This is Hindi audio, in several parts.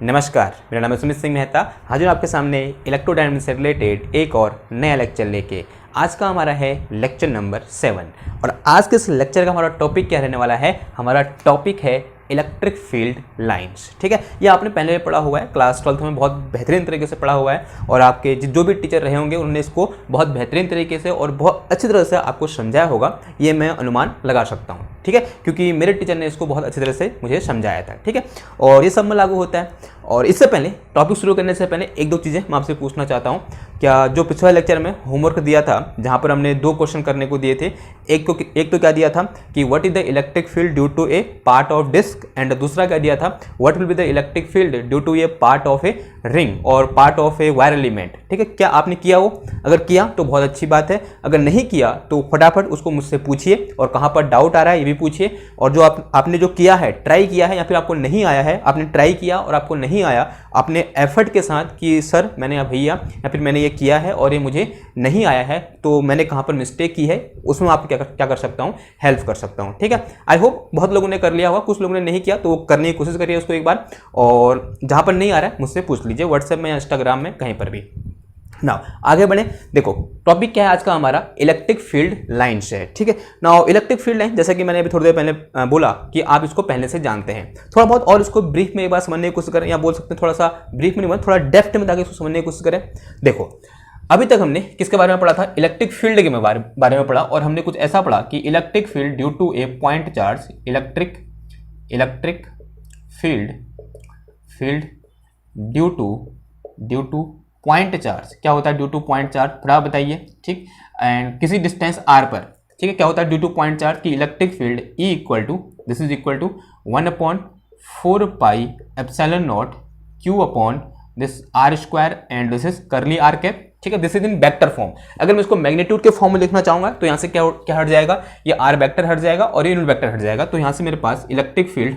नमस्कार, मेरा नाम है सुमित सिंह मेहता। हाजिर हूं आपके सामने इलेक्ट्रोडायनेमिक्स से रिलेटेड एक और नया लेक्चर लेके। आज का हमारा है लेक्चर नंबर 7 और आज के इस लेक्चर का हमारा टॉपिक क्या रहने वाला है। हमारा टॉपिक है इलेक्ट्रिक फील्ड लाइंस। ठीक है, ये आपने पहले भी पढ़ा हुआ है, क्लास 12th में बहुत बेहतरीन तरीके से पढ़ा हुआ है और आपके जो भी टीचर रहे होंगे उन्होंने इसको बहुत बेहतरीन तरीके से और बहुत अच्छी तरह से आपको समझाया होगा, ये मैं अनुमान लगा सकता हूँ। ठीक है, क्योंकि मेरे टीचर ने इसको बहुत अच्छी तरह से मुझे समझाया था। ठीक है, और ये सब में लागू होता है। और इससे पहले टॉपिक शुरू करने से पहले एक दो चीज़ें मैं आपसे पूछना चाहता हूँ। क्या जो पिछले लेक्चर में होमवर्क दिया था, जहाँ पर हमने 2 क्वेश्चन करने को दिए थे, एक तो क्या दिया था कि what is the electric field due to a part of disc, and दूसरा क्या दिया था what will be the electric field due to a part of a ring और part of a wire element. ठीक है, क्या आपने किया वो? अगर किया तो बहुत अच्छी बात है, अगर नहीं किया तो फटाफट उसको मुझसे पूछिए और कहाँ पर डाउट आ रहा है ये भी पूछिए। और जो आपने जो किया है, ट्राई किया है या फिर आपको नहीं आया है, आपने ट्राई किया और आपको नहीं आया, आपने एफर्ट के साथ कि सर मैंने भैया या फिर मैंने ये किया है और ये मुझे नहीं आया है, तो मैंने कहाँ पर मिस्टेक की है, उसमें आप क्या कर सकता हूँ, हेल्प कर सकता हूँ। ठीक है, आई होप बहुत लोगों ने कर लिया होगा, कुछ लोगों ने नहीं किया तो करने की कोशिश करिए उसको एक बार, और जहाँ पर नहीं आ रहा है मुझसे पूछ लीजिए व्हाट्सएप में या इंस्टाग्राम में कहीं पर भी। नाउ आगे बढ़े। देखो टॉपिक क्या है आज का हमारा, इलेक्ट्रिक फील्ड लाइंस है। ठीक है, नाउ इलेक्ट्रिक फील्ड लाइन, जैसा कि मैंने अभी थोड़ी देर पहले बोला कि आप इसको पहले से जानते हैं, थोड़ा बहुत और इसको ब्रीफ में एक बार समझने की कोशिश करें, या बोल सकते हैं थोड़ा सा ब्रीफ में नहीं, थोड़ा डेप्थ में जाकर इसको समझने की कोशिश करें। देखो अभी तक हमने किसके बारे में पढ़ा था, इलेक्ट्रिक फील्ड के बारे में पढ़ा, और हमने कुछ ऐसा पढ़ा कि electric field due to a point charge, electric field due to point charge. क्या होता है ड्यू टू पॉइंट चार्ज, थोड़ा आप बताइए। ठीक, एंड किसी डिस्टेंस r पर, ठीक है, क्या होता है ड्यू टू पॉइंट चार्ज की electric field E equal to 1/4 pi epsilon not Q upon this r square and this is curly r cap. ठीक है, this is in vector form. अगर मैं इसको मैग्नीट्यूड के फॉर्म में लिखना चाहूंगा तो यहाँ से क्या हट जाएगा, ये r वेक्टर हट जाएगा और ये यूनिट वेक्टर हट जाएगा। तो यहाँ से मेरे पास electric field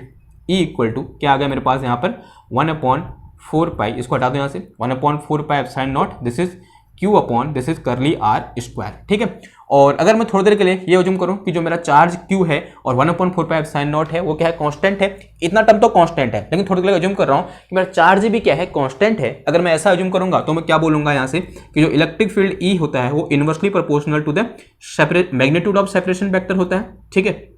E equal to क्या आ गया मेरे पास यहाँ पर 1/4 पाई, इसको हटा दो यहाँ से, 1/4 pi epsilon not this is Q upon this is curly r square. ठीक है, और अगर मैं थोड़ी देर के लिए ये अज्यूम करूं कि जो मेरा चार्ज Q है और 1/4 पाई एप्सिलॉन नॉट है वो क्या है, कांस्टेंट है। इतना टर्म तो कांस्टेंट है, लेकिन थोड़ी देर के लिए अज्यूम कर रहा हूं कि मेरा चार्ज भी क्या है, कांस्टेंट है। अगर मैं ऐसा अज्यूम करूंगा तो मैं क्या बोलूंगा यहाँ से कि जो इलेक्ट्रिक फील्ड E होता है वो inversely proportional to the magnitude of separation vector होता है। ठीक है,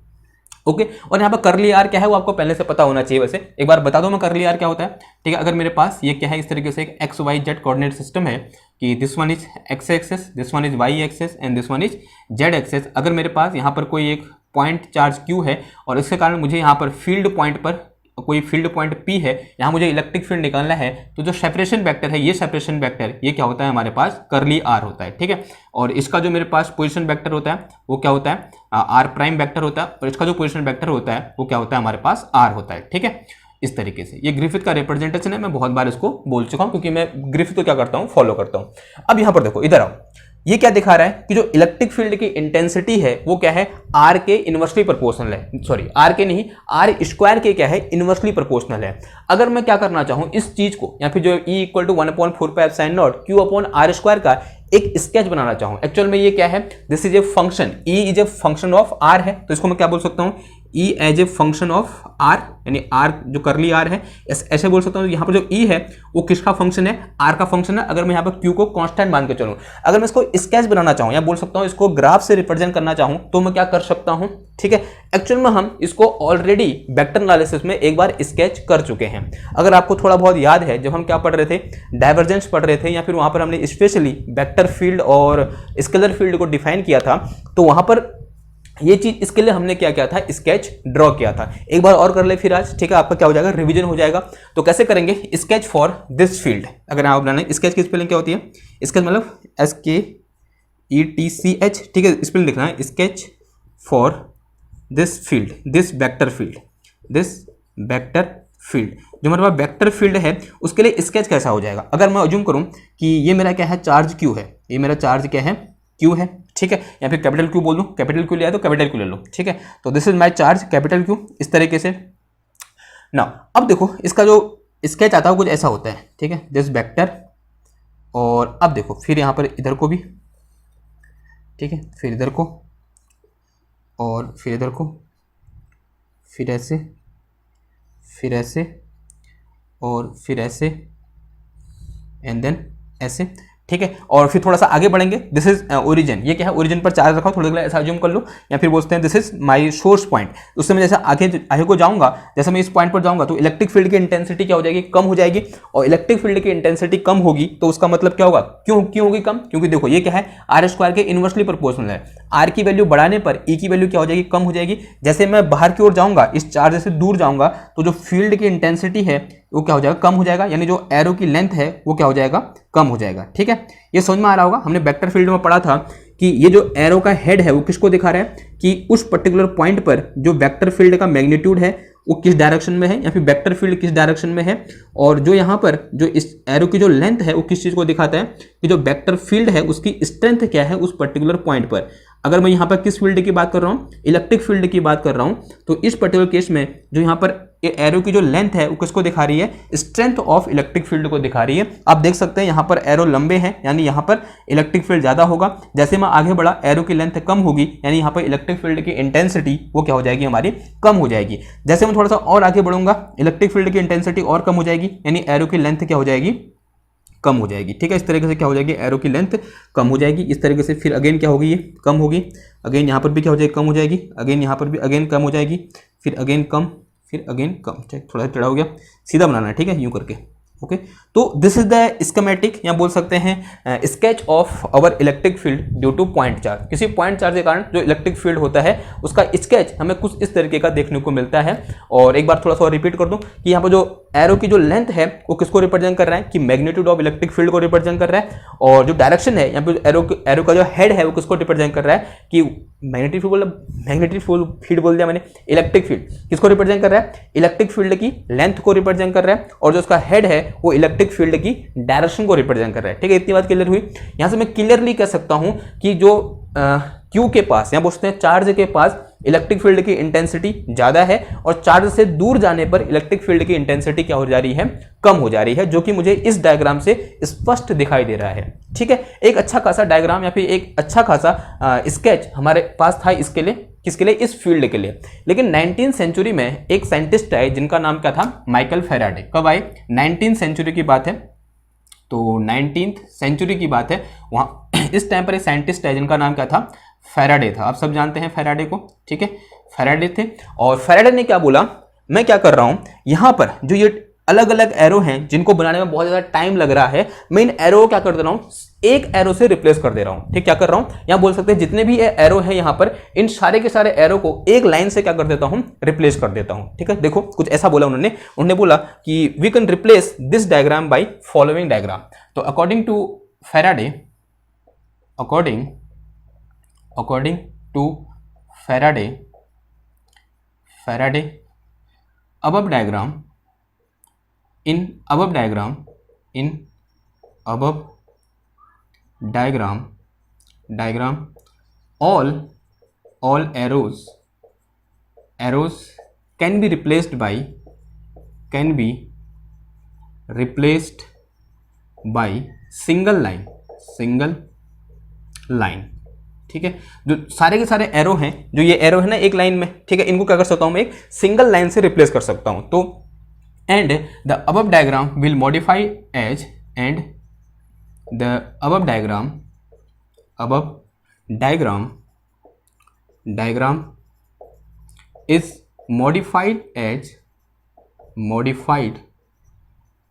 ओके, और यहाँ पर करली आर क्या है वो आपको पहले से पता होना चाहिए। वैसे एक बार बता दो मैं करली आर क्या होता है। ठीक है, अगर मेरे पास ये क्या है, इस तरीके से एक x y z coordinate system है कि this one is x axis, this one is y axis and this one is z axis. अगर मेरे पास यहाँ पर कोई एक पॉइंट चार्ज क्यू है और इसके कारण मुझे यहाँ पर फील्ड पॉइंट पर कोई फील्ड पॉइंट P है, यहाँ मुझे इलेक्ट्रिक फील्ड निकालना है, तो जो सेपरेशन वेक्टर है, ये सेपरेशन वेक्टर ये क्या होता है हमारे पास, करली R होता है। ठीक है, और इसका जो मेरे पास पोजीशन वेक्टर होता है वो क्या होता है, R प्राइम वेक्टर होता है, और इसका जो पोजीशन वेक्टर होता है वो क्या होता है हमारे पास, R होता है। ठीक है, इस तरीके से ये ग्रिफिथ का रिप्रेजेंटेशन है। मैं बहुत बार इसको बोल चुका हूँ क्योंकि मैं ग्रिफिथ को क्या करता हूँ, फॉलो करता हूँ। अब यहाँ पर देखो, इधर आओ, ये क्या दिखा रहा है कि जो इलेक्ट्रिक फील्ड की इंटेंसिटी है वो क्या है, R के इनवर्सली प्रोपोर्शनल है। सॉरी, R के नहीं, R स्क्वायर के क्या है, इनवर्सली प्रोपोर्शनल है। अगर मैं क्या करना चाहूं इस चीज को, या फिर जो E equal to 1/4 pi epsilon not Q upon R square का एक स्केच बनाना चाहूं, एक्चुअल में ये क्या है, this is a function, E is a function of R है, तो इसको मैं क्या बोल सकता हूं, E as a function of R, यानी R जो करली R है ऐसे बोल सकता हूं। यहाँ पर जो E है वो किसका फंक्शन है, R का फंक्शन है। अगर मैं यहाँ पर Q को कांस्टेंट मान के चलूं, अगर मैं इसको स्केच बनाना चाहूं या बोल सकता हूं इसको ग्राफ से रिप्रेजेंट करना चाहूं, तो मैं क्या कर सकता हूं। ठीक है, एक्चुअल में हम इसको ऑलरेडी वेक्टर एनालिसिस में एक बार स्केच कर चुके हैं। अगर आपको थोड़ा बहुत याद है, जब हम क्या पढ़ रहे थे, डाइवर्जेंस पढ़ रहे थे, या फिर वहां पर हमने स्पेशली वेक्टर फील्ड और स्केलर फील्ड को डिफाइन किया था, तो वहां पर ये चीज, इसके लिए हमने क्या किया था, स्केच ड्रॉ किया था। एक बार और कर ले फिर आज, ठीक है, आपका क्या हो जाएगा, रिवीजन हो जाएगा। तो कैसे करेंगे, स्केच फॉर दिस फील्ड। अगर आप बनाने, स्केच की स्पेलिंग क्या होती है, स्केच मतलब SKETCH। ठीक है, स्पेलिंग लिखना है, sketch for this field, this vector field, this vector field. जो हमारे पास वेक्टर फील्ड है उसके लिए स्केच कैसा हो जाएगा। अगर मैं अज्यूम करूं कि ये मेरा क्या है, चार्ज Q है, ये मेरा चार्ज क्या है, Q है। ठीक है, या फिर कैपिटल Q बोल दूं, कैपिटल Q लिया तो कैपिटल Q ले लो। ठीक है, तो this is my charge capital Q, इस तरीके से ना। अब देखो इसका जो स्केच आता है कुछ ऐसा होता है। ठीक है, दिस वेक्टर, और अब देखो फिर यहाँ पर इधर को भी, ठीक है, फिर इधर को, और फिर इधर को, फिर ऐसे, फिर ऐसे, और फिर ऐसे एंड देन ऐसे, ठीक है। और फिर थोड़ा सा आगे बढ़ेंगे, दिस इज ओरिजिन, ये क्या है, ओरिजिन पर चार्ज रखा हो, थोड़ा ऐसा अज्यूम कर लो, या फिर बोलते हैं this is my source point. उससे मैं जैसे आगे को जाऊंगा, जैसे मैं इस पॉइंट पर जाऊंगा तो इलेक्ट्रिक फील्ड की इंटेंसिटी क्या हो जाएगी, कम हो जाएगी। और इलेक्ट्रिक फील्ड की इंटेंसिटी कम होगी तो उसका मतलब क्या होगा, क्यों होगी कम, क्योंकि देखो ये क्या है, आर स्क्वायर के इनवर्सली प्रोपोर्शनल है। आर की वैल्यू बढ़ाने पर ई की वैल्यू क्या हो जाएगी, कम हो जाएगी। जैसे मैं बाहर की ओर जाऊंगा, इस चार्ज से दूर जाऊंगा, तो जो फील्ड की इंटेंसिटी है वो क्या हो जाएगा, कम हो जाएगा, यानी जो एरो की लेंथ है वो क्या हो जाएगा, कम हो जाएगा, ठीक है। ये समझ में आ रहा होगा, हमने वेक्टर फील्ड में पढ़ा था कि ये जो एरो का हेड है वो किसको दिखा रहा है, कि उस पर्टिकुलर पॉइंट पर जो वेक्टर फील्ड का मैग्नीट्यूड है वो किस डायरेक्शन में है, या फिर वेक्टर फील्ड किस डायरेक्शन में है। और जो यहाँ पर जो इस एरो की जो लेंथ है वो किस चीज को दिखाता है, कि जो वेक्टर फील्ड है उसकी स्ट्रेंथ क्या है उस पर्टिकुलर पॉइंट पर। अगर मैं यहाँ पर किस फील्ड की बात कर रहा हूँ, इलेक्ट्रिक फील्ड की बात कर रहा हूँ, तो इस पर्टिकुलर केस में जो यहाँ पर एरो की जो लेंथ है वो किसको दिखा रही है, स्ट्रेंथ ऑफ इलेक्ट्रिक फील्ड को दिखा रही है। आप देख सकते हैं यहाँ पर एरो लंबे हैं, यानी यहाँ पर इलेक्ट्रिक फील्ड ज्यादा होगा। जैसे मैं आगे बढ़ा, एरो की लेंथ कम होगी, यानी यहाँ पर इलेक्ट्रिक फील्ड की इंटेंसिटी वो क्या हो जाएगी, हमारी कम हो जाएगी। जैसे मैं थोड़ा सा और आगे बढ़ूंगा, इलेक्ट्रिक फील्ड की इंटेंसिटी और कम हो जाएगी, यानी एरो की लेंथ क्या हो जाएगी, कम हो जाएगी, ठीक है। इस तरीके से क्या हो जाएगी, एरो की लेंथ कम हो जाएगी। इस तरीके से फिर अगेन क्या होगी, ये कम होगी, अगेन यहाँ पर भी क्या हो जाएगी, कम हो जाएगी, अगेन यहाँ पर भी अगेन कम हो जाएगी, फिर अगेन कम, फिर अगेन कम। थोड़ा सा टेढ़ा हो गया, सीधा बनाना है, ठीक है, यूं करके, ओके। तो दिस इज द स्कीमेटिक, या बोल सकते हैं sketch of our electric field due to point charge. किसी पॉइंट चार्ज के कारण जो इलेक्ट्रिक फील्ड होता है उसका स्केच हमें कुछ इस तरीके का देखने को मिलता है। और एक बार थोड़ा सा रिपीट कर दूं कि यहाँ पर जो एरो की जो लेंथ है वो किसको रिप्रेजेंट कर रहा है, कि मैग्नीट्यूड ऑफ इलेक्ट्रिक फील्ड को रिप्रेजेंट कर रहा है। और जो डायरेक्शन है यहाँ पे एरो का जो हेड है वो किसको रिप्रेजेंट कर रहा है, कि मैग्नेटिक फील्ड बोल दिया मैंने, इलेक्ट्रिक फील्ड किसको रिप्रेजेंट कर रहा है, इलेक्ट्रिक फील्ड की लेंथ को रिप्रेजेंट कर रहा है। और जो उसका हेड है वो इलेक्ट्रिक फील्ड की डायरेक्शन को रिप्रेजेंट कर रहा है, ठीक है। इतनी बात क्लियर हुई। यहां से मैं क्लियरली कह सकता हूं कि जो क्यू के पास, या बोलते हैं चार्ज के पास इलेक्ट्रिक फील्ड की इंटेंसिटी ज्यादा है, और चार्ज से दूर जाने पर इलेक्ट्रिक फील्ड की इंटेंसिटी क्या हो जा रही है, कम हो जा रही है, जो कि मुझे इस डायग्राम से स्पष्ट दिखाई दे रहा है, ठीक है। एक अच्छा खासा डायग्राम या फिर एक अच्छा खासा स्केच हमारे पास था इसके लिए, किसके लिए, इस फील्ड के लिए। लेकिन 19वीं सेंचुरी में एक साइंटिस्ट आए जिनका नाम क्या था, माइकल फैराडे। कब आए, 19वीं सेंचुरी की बात है, तो 19वीं सेंचुरी की बात है। वहां इस टाइम पर एक साइंटिस्ट है जिनका नाम क्या था, फैराडे था। आप सब जानते हैं फैराडे को, ठीक है, फैराडे थे। और फैराडे ने क्या बोला, मैं क्या कर रहा हूं, यहां पर जो ये अलग अलग एरो हैं जिनको बनाने में बहुत ज्यादा टाइम लग रहा है, मैं इन एरो को क्या कर दे रहा हूं, एक एरो से रिप्लेस कर दे रहा हूं, ठीक। क्या कर रहा हूं, यहां बोल सकते हैं जितने भी एरो हैं यहां पर, इन सारे के सारे एरो को एक लाइन से क्या कर देता हूं, रिप्लेस कर देता हूं, ठीक है। देखो कुछ ऐसा बोला उन्होंने बोला कि we can replace this diagram by following diagram. तो according to Faraday, according to Faraday, above diagram, in above diagram all arrows can be replaced by single line, ठीक है। जो सारे के सारे एरो हैं, जो ये एरो है ना एक लाइन में, ठीक है, इनको क्या कर सकता हूं मैं, एक सिंगल लाइन से रिप्लेस कर सकता हूं। तो and the above diagram will modify as, and the above diagram is modified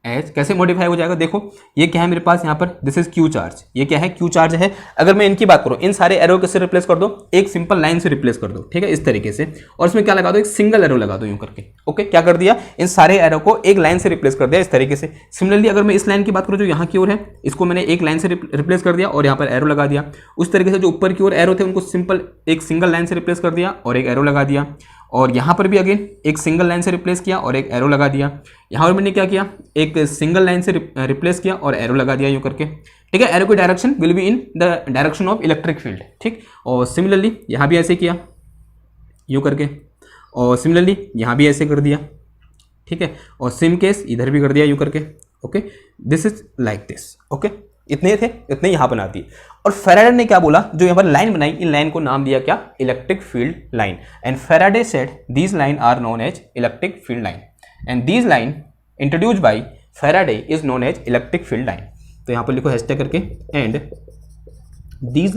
as, कैसे मॉडिफाई हो जाएगा, देखो ये क्या है मेरे पास यहाँ पर, दिस इज क्यू चार्ज, ये क्या है, क्यू चार्ज है। अगर मैं इनकी बात करूँ, इन सारे एरो कैसे रिप्लेस कर दो, एक सिंपल लाइन से रिप्लेस कर दो, ठीक है, इस तरीके से। और इसमें क्या लगा दो, एक सिंगल एरो लगा दो यूं करके, ओके। क्या कर दिया, इन सारे एरो को एक लाइन से रिप्लेस कर दिया इस तरीके से। सिमिलरली अगर मैं इस लाइन की बात करूँ जो यहाँ की ओर है, इसको मैंने एक लाइन से रिप्लेस कर दिया और यहाँ पर एरो लगा दिया। उस तरीके से जो ऊपर की ओर एरो थे उनको सिंपल एक सिंगल लाइन से रिप्लेस कर दिया और एक एरो लगा दिया। और यहाँ पर भी अगेन एक सिंगल लाइन से रिप्लेस किया और एक एरो लगा दिया। यहाँ पर मैंने क्या किया, एक सिंगल लाइन से रिप्लेस किया और एरो लगा दिया यूं करके, ठीक है। एरो की direction will be in the direction of electric field, ठीक। और सिमिलरली यहाँ भी ऐसे किया यूं करके, और सिमिलरली यहाँ भी ऐसे कर दिया, ठीक है। और सेम केस इधर भी कर दिया यूं करके, okay. This is like this, okay. इतने थे, इतने यहाँ बनाती है। और फैराडे ने क्या बोला, जो यहाँ पर लाइन बनाई, इन लाइन को नाम दिया क्या, electric field line. And Faraday said these line are known as electric field line, and these line introduced by Faraday is known as electric field line. तो यहाँ पर लिखो हैशटैग करके, and these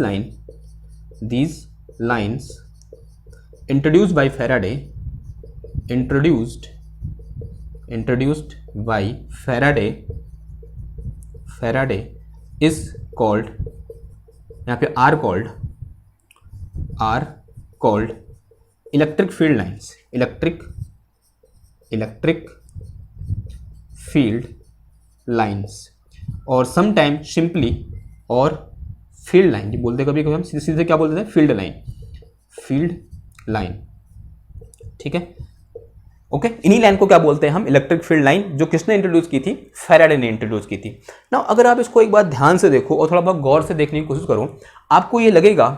lines introduced by Faraday, introduced by Faraday is called, यहाँ पे are called electric field lines, electric field lines, और sometime simply और field line ये बोलते कभी कभी हम सीधे क्या बोलते हैं, field line, ठीक है। ओके, इन्हीं लाइन को क्या बोलते हैं हम, इलेक्ट्रिक फील्ड लाइन, जो किसने इंट्रोड्यूस की थी, फैराडे ने इंट्रोड्यूस की थी। नाउ अगर आप इसको एक बार ध्यान से देखो और थोड़ा बहुत गौर से देखने की कोशिश करो, आपको ये लगेगा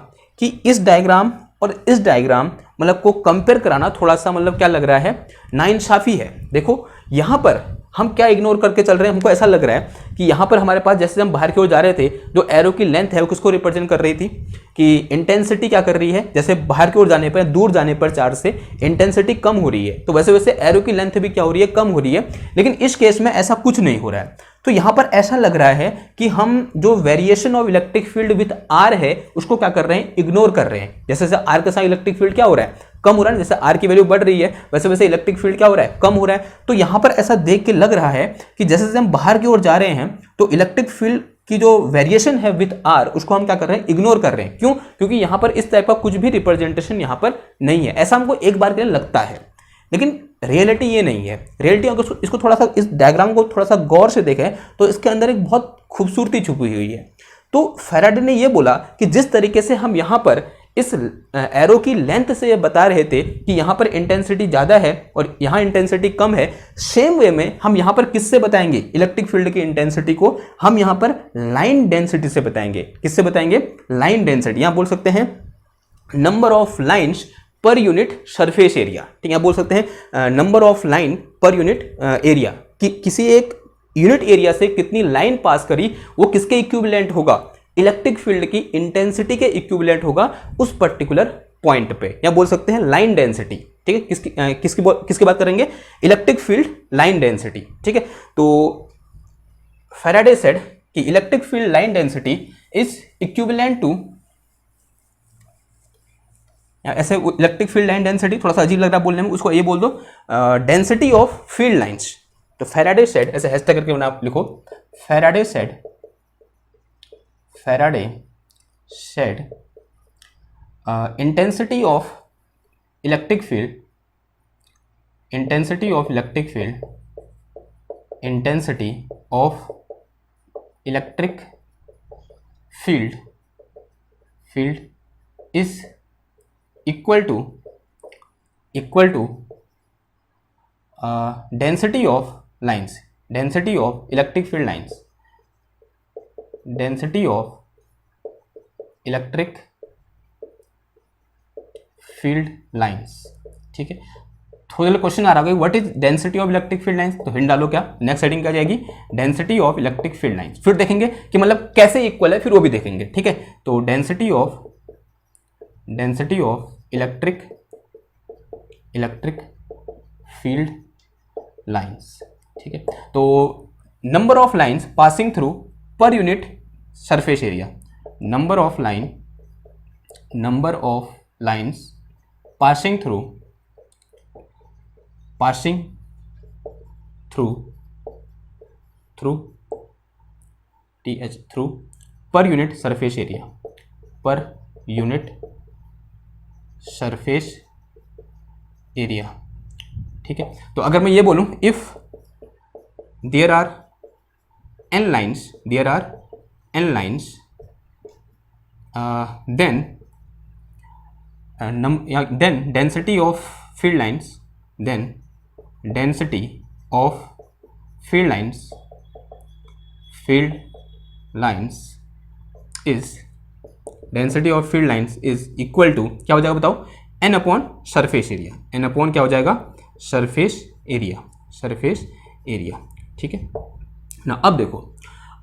कि इस डायग्राम और इस डायग्राम मतलब को कंपेयर कराना थोड़ा सा मतलब क्या लग रहा है, नाइंसाफी है। देखो यहाँ पर हम क्या इग्नोर करके चल रहे हैं, हमको ऐसा लग रहा है कि यहाँ पर हमारे पास जैसे हम बाहर की ओर जा रहे थे, जो एरो की लेंथ है वो किसको रिप्रेजेंट कर रही थी, कि इंटेंसिटी क्या कर रही है, जैसे बाहर की ओर जाने पर, दूर जाने पर चार्ज से इंटेंसिटी कम हो रही है, तो वैसे वैसे एरो की लेंथ भी क्या हो रही है, कम हो रही है। लेकिन इस केस में ऐसा कुछ नहीं हो रहा है। तो यहाँ पर ऐसा लग रहा है कि हम जो variation of electric field with R है उसको क्या कर रहे हैं, इग्नोर कर रहे हैं। जैसे जैसे आर के साथ इलेक्ट्रिक फील्ड क्या हो रहा है, कम हो रहा है, जैसे आर की वैल्यू बढ़ रही है वैसे वैसे इलेक्ट्रिक फील्ड क्या हो रहा है, कम हो रहा है। तो यहाँ पर ऐसा देख के लग रहा है कि जैसे जैसे हम बाहर की ओर जा रहे हैं तो इलेक्ट्रिक फील्ड की जो वेरिएशन है विथ आर उसको हम क्या कर रहे हैं, इग्नोर कर रहे हैं। क्यों? क्योंकि यहाँ पर इस टाइप का कुछ भी रिप्रेजेंटेशन यहाँ पर नहीं है, ऐसा हमको एक बार के लिए लगता है, लेकिन रियलिटी ये नहीं है। रियलिटी अगर इसको थोड़ा सा, इस डायग्राम को थोड़ा सा गौर से देखें तो इसके अंदर एक बहुत खूबसूरती छुपी हुई है। तो फैराडे ने ये बोला कि जिस तरीके से हम यहाँ पर इस एरो की लेंथ से बता रहे थे कि यहाँ पर इंटेंसिटी ज़्यादा है और यहाँ इंटेंसिटी कम है, सेम वे में हम यहाँ पर किससे बताएंगे, इलेक्ट्रिक फील्ड की इंटेंसिटी को हम यहाँ पर लाइन डेंसिटी से बताएंगे। किससे बताएंगे, लाइन डेंसिटी। यहाँ बोल सकते हैं नंबर ऑफ लाइन्स पर यूनिट सरफेस एरिया, ठीक है, बोल सकते हैं number of line per unit area, कि किसी एक यूनिट एरिया से कितनी लाइन पास करी वो किसके इक्विवेलेंट होगा, इलेक्ट्रिक फील्ड की इंटेंसिटी के इक्विवेलेंट होगा उस पर्टिकुलर पॉइंट पे, या बोल सकते हैं लाइन डेंसिटी, ठीक है। किसकी बात करेंगे, इलेक्ट्रिक फील्ड लाइन डेंसिटी, ठीक है। तो फैराडे सेड कि electric field line density is equivalent to, ऐसे इलेक्ट्रिक फील्ड लाइन डेंसिटी थोड़ा सा अजीब लग रहा है बोलने में, उसको ये बोल दो डेंसिटी ऑफ फील्ड लाइंस। तो फैराडे सेड, ऐसे हैशटैग करके आप लिखो, Faraday said intensity of electric field is equal to density of lines, density of electric field lines, density of electric field lines, ठीक है। थोड़ा क्वेश्चन आ रहा है what is density of electric field lines, तो हिंट डालो क्या, नेक्स्ट हेडिंग क्या जाएगी, density of electric field lines. फिर देखेंगे कि मतलब कैसे इक्वल है, फिर वो भी देखेंगे, ठीक है। तो density of electric field lines, ठीक है। तो number of lines passing through per unit surface area, number of lines passing through per unit surface area, per unit surface area, ठीक है। तो अगर मैं ये बोलूं if there are n lines then density of field lines is equal to क्या हो जाएगा बताओ, n upon surface area, n upon क्या हो जाएगा, सरफेस एरिया, ठीक है ना। अब देखो,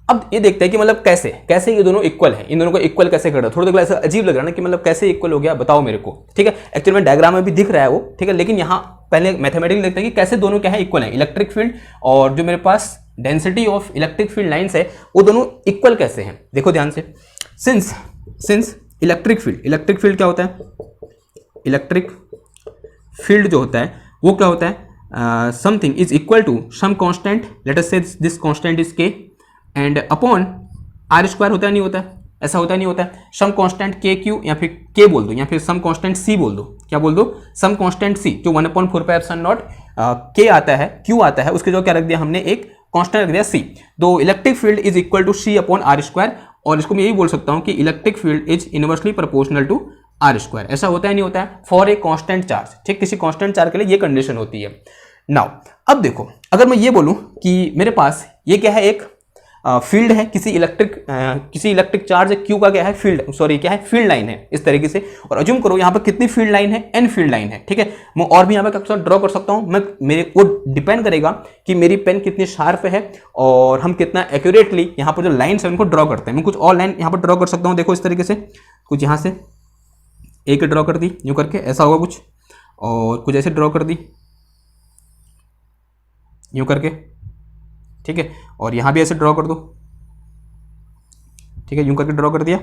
अब ये देखते हैं कि मतलब कैसे ये दोनों इक्वल है, इन दोनों को इक्वल कैसे कर रहा है। थोड़ा देखो ऐसा अजीब लग रहा है ना कि मतलब कैसे इक्वल हो गया, बताओ मेरे को, ठीक है। एक्चुअली में डायग्राम में भी दिख रहा है वो, ठीक है, लेकिन यहाँ पहले मैथमेटिकली देखते हैं कि कैसे दोनों क्या है इक्वल है, इलेक्ट्रिक फील्ड और जो मेरे पास density of electric field lines है वो दोनों इक्वल कैसे हैं। देखो ध्यान से, सिंस इलेक्ट्रिक फील्ड क्या होता है, इलेक्ट्रिक फील्ड जो होता है वो क्या होता है, something is equal to some constant, let us say this constant is K and upon R square होता है नहीं होता है, ऐसा होता है नहीं होता है, सम कांस्टेंट के क्यू या फिर के बोल दो या फिर सम कांस्टेंट सी बोल दो, क्या बोल दो, सम कांस्टेंट सी जो 1/4πε0 के आता है, क्यू आता है, उसके जो क्या रख दिया हमने एक कांस्टेंट रख दिया सी। तो electric field is equal to C upon R square, और इसको मैं यही बोल सकता हूं कि electric field is inversely proportional to R square. ऐसा होता है नहीं होता है फॉर ए कांस्टेंट चार्ज, ठीक, किसी कांस्टेंट चार्ज के लिए ये कंडीशन होती है। नाउ अब देखो, अगर मैं ये बोलूं कि मेरे पास ये क्या है, एक फील्ड है, किसी इलेक्ट्रिक चार्ज क्यू का क्या है फील्ड, सॉरी क्या है फील्ड लाइन है इस तरीके से, और अज्यूम करो यहाँ पर कितनी फील्ड लाइन है, एन फील्ड लाइन है, ठीक है। मैं और भी यहाँ पर ड्रॉ कर सकता हूँ, मैं मेरे वो डिपेंड करेगा कि मेरी पेन कितनी शार्प है और हम कितना एक्यूरेटली यहाँ पर जो लाइन्स है उनको ड्रॉ करते हैं। मैं कुछ और लाइन यहाँ पर ड्रॉ कर सकता हूँ, देखो इस तरीके से, कुछ यहाँ से एक ड्रॉ कर दी यूँ करके, ऐसा होगा कुछ, और कुछ ऐसे ड्रॉ कर दी यूँ करके, ठीक है, और यहाँ भी ऐसे ड्रॉ कर दो, ठीक है, यूं करके ड्रॉ कर दिया,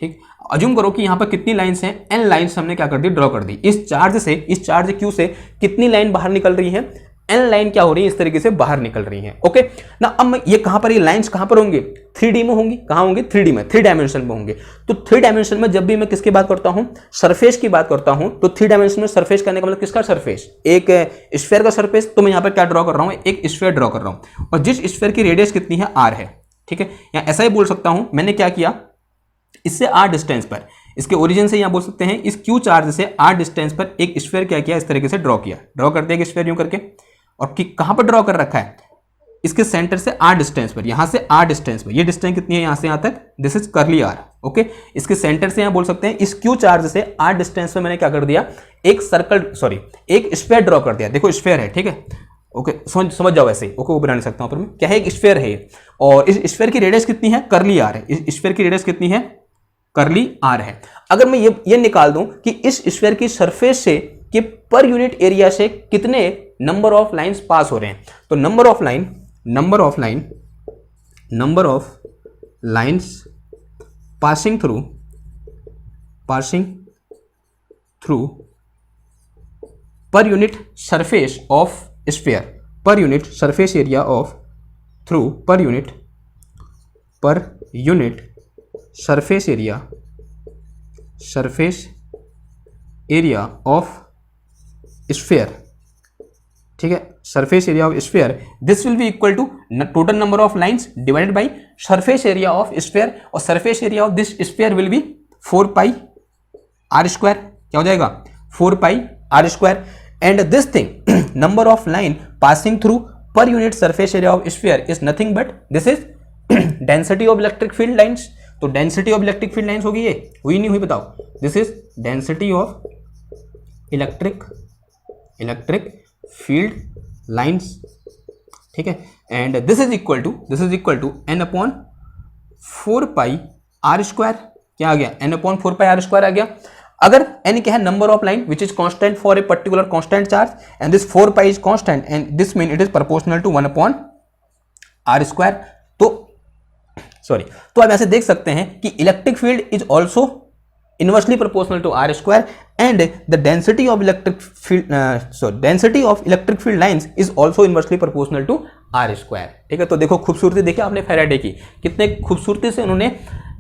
ठीक। अज्यूम करो कि यहाँ पर कितनी लाइंस हैं, एन लाइंस हमने क्या कर दी, ड्रॉ कर दी। इस चार्ज क्यू से कितनी लाइन बाहर निकल रही है, एन लाइन क्या हो रही है इस तरीके से बाहर निकल रही है। ओके ना, अब ये कहां पर, ये लाइंस कहां पर होंगे, 3D में होंगी, कहां होंगे 3D में, 3 डायमेंशन में होंगे। तो 3 डायमेंशन में जब भी मैं किसकी बात करता हूं, सरफेस की बात करता हूं, तो 3 डायमेंशन में सरफेस करने का मतलब किसका सरफेस, एक स्फीयर का सरफेस। तो मैं यहां पर क्या ड्रॉ कर रहा हूं, एक स्फीयर ड्रॉ कर रहा हूं, और जिस स्फीयर की रेडियस कितनी है, r है, ठीक है। या ऐसा ही बोल सकता हूं, मैंने क्या किया, इससे r डिस्टेंस पर, इसके ओरिजिन से यहां बोल सकते हैं, इस q चार्ज से r डिस्टेंस पर एक स्फीयर क्या किया, इस तरीके से ड्रॉ किया, ड्रॉ कर दिया एक स्फीयर यूं करके, और कहां पर ड्रॉ कर रखा है, इसके सेंटर से r डिस्टेंस पर, यहां से r डिस्टेंस पर, ये डिस्टेंस कितनी है यहां से यहां तक, this is curly r। Okay, इसके सेंटर से यहां बोल सकते हैं, इस q चार्ज से r डिस्टेंस पे मैंने क्या कर दिया, एक सर्कल, सॉरी एक स्फीयर ड्रॉ कर दिया। देखो स्फीयर है, ठीक है, ओके, समझ जाओ ऐसे, ओके, वो बना नहीं सकता हूं पर मैं, क्या है, एक स्फीयर है, और इस स्फीयर की रेडियस कितनी है, करली r है, इस स्फीयर की रेडियस कितनी है, करली r है। अगर मैं ये निकाल दूं कि इस स्फीयर की सरफेस से कि पर यूनिट एरिया से कितने नंबर ऑफ लाइंस पास हो रहे हैं, तो number of lines passing through per unit surface of sphere, per unit surface area of through per unit surface area of sphere, ठीक है, surface area of sphere, this will be equal to total number of lines divided by surface area of sphere, और surface area of this sphere will be 4 pi r square, क्या हो जाएगा 4 pi r square, and this thing number of line passing through per unit surface area of sphere is nothing but this is density of electric field lines. तो density of electric field lines होगी, ये हुई नहीं हुई बताओ, this is density of electric field lines, ठीक है, and this is equal to n upon 4 pi r square, क्या आ गया, n upon 4 pi r square आ गया। अगर n क्या है, number of line which is constant for a particular constant charge, and this 4 pi is constant, and this mean it is proportional to 1 upon r square. तो आप ऐसे देख सकते हैं कि electric field is also inversely proportional to r square, and the density of electric field lines is also inversely proportional to r square, ठीक है। तो देखो खूबसूरती देखिए आपने फैराडे की, कितने खूबसूरती से उन्होंने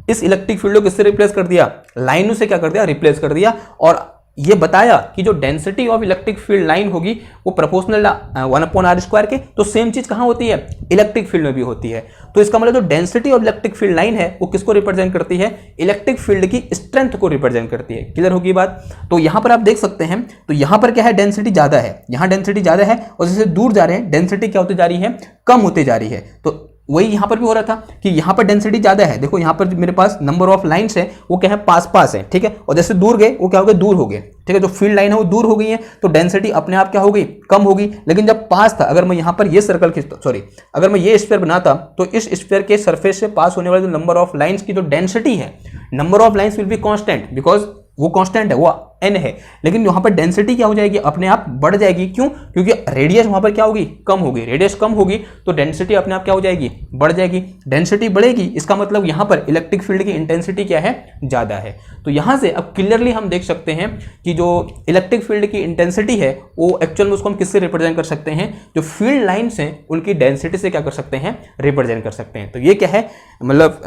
इस इलेक्ट्रिक फील्ड को किससे रिप्लेस कर दिया, लाइनों से क्या कर दिया, रिप्लेस कर दिया, और ये बताया कि जो density of electric field line होगी वो प्रोपोर्शनल 1 अपॉन r स्क्वायर के। तो सेम चीज कहां होती है, इलेक्ट्रिक फील्ड में भी होती है। तो इसका मतलब जो density of electric field line है वो किसको रिप्रेजेंट करती है, इलेक्ट्रिक फील्ड की स्ट्रेंथ को रिप्रेजेंट करती है। क्लियर होगी बात। तो यहां पर आप देख सकते हैं, तो यहां पर क्या है, डेंसिटी ज्यादा है, यहां डेंसिटी ज्यादा है, और जैसे दूर जा रहे हैं डेंसिटी क्या होती जा रही है, कम होती जा रही है। तो वही यहां पर भी हो रहा था कि यहां पर डेंसिटी ज्यादा है, देखो यहां पर मेरे पास नंबर ऑफ लाइंस है वो क्या है, पास है, ठीक है, और जैसे दूर गए वो क्या हो गए, दूर हो गए, ठीक है, जो फील्ड लाइन है वो दूर हो गई है, तो डेंसिटी अपने आप क्या हो गई, कम होगी। लेकिन जब पास था, अगर मैं यहां पर ये सर्कल खींचता, सॉरी अगर मैं ये स्फीयर बनाता, तो इस स्फीयर के सरफेस से पास होने वाले जो नंबर ऑफ लाइंस की जो डेंसिटी है, number of lines will be constant, because वो कांस्टेंट है, वो n है, लेकिन वहां पर डेंसिटी क्या हो जाएगी, अपने आप बढ़ जाएगी। क्यों? क्योंकि रेडियस वहां पर क्या होगी, कम होगी। रेडियस कम होगी तो डेंसिटी अपने आप क्या हो जाएगी, बढ़ जाएगी। डेंसिटी बढ़ेगी, इसका मतलब यहां पर इलेक्ट्रिक फील्ड की इंटेंसिटी क्या है, ज्यादा है। तो यहां से अब क्लियरली हम देख सकते हैं कि जो इलेक्ट्रिक फील्ड की इंटेंसिटी है वो एक्चुअल में उसको हम किससे रिप्रेजेंट कर सकते हैं, जो फील्ड लाइन्स हैं उनकी डेंसिटी से क्या कर सकते हैं, रिप्रेजेंट कर सकते हैं। तो ये क्या है, मतलब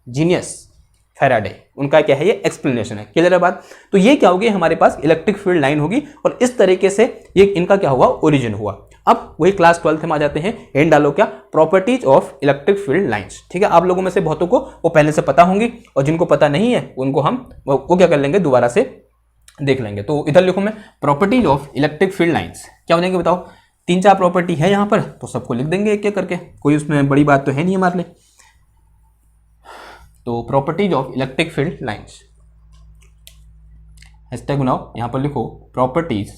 जीनियस फैराडे, उनका क्या है, ये एक्सप्लेनेशन है। क्लियर है बात? तो ये क्या होगी, हमारे पास इलेक्ट्रिक फील्ड लाइन होगी और इस तरीके से ये इनका क्या हुआ, ओरिजिन हुआ। अब वही क्लास 12th में आ जाते हैं, एंड डालो क्या, properties of electric field lines. ठीक है, आप लोगों में से बहुतों को वो पहले से पता होंगी और जिनको पता नहीं है उनको हम वो क्या कर लेंगे, दोबारा से देख लेंगे। तो इधर लिखूं मैं, properties of electric field lines क्या हो जाएंगे बताओ। 3-4 प्रॉपर्टी है यहाँ पर, तो सबको लिख देंगे एक एक करके, कोई उसमें बड़ी बात तो है नहीं हमारे लिए। तो properties of electric field lines, hashtag बनाओ, यहां पर लिखो properties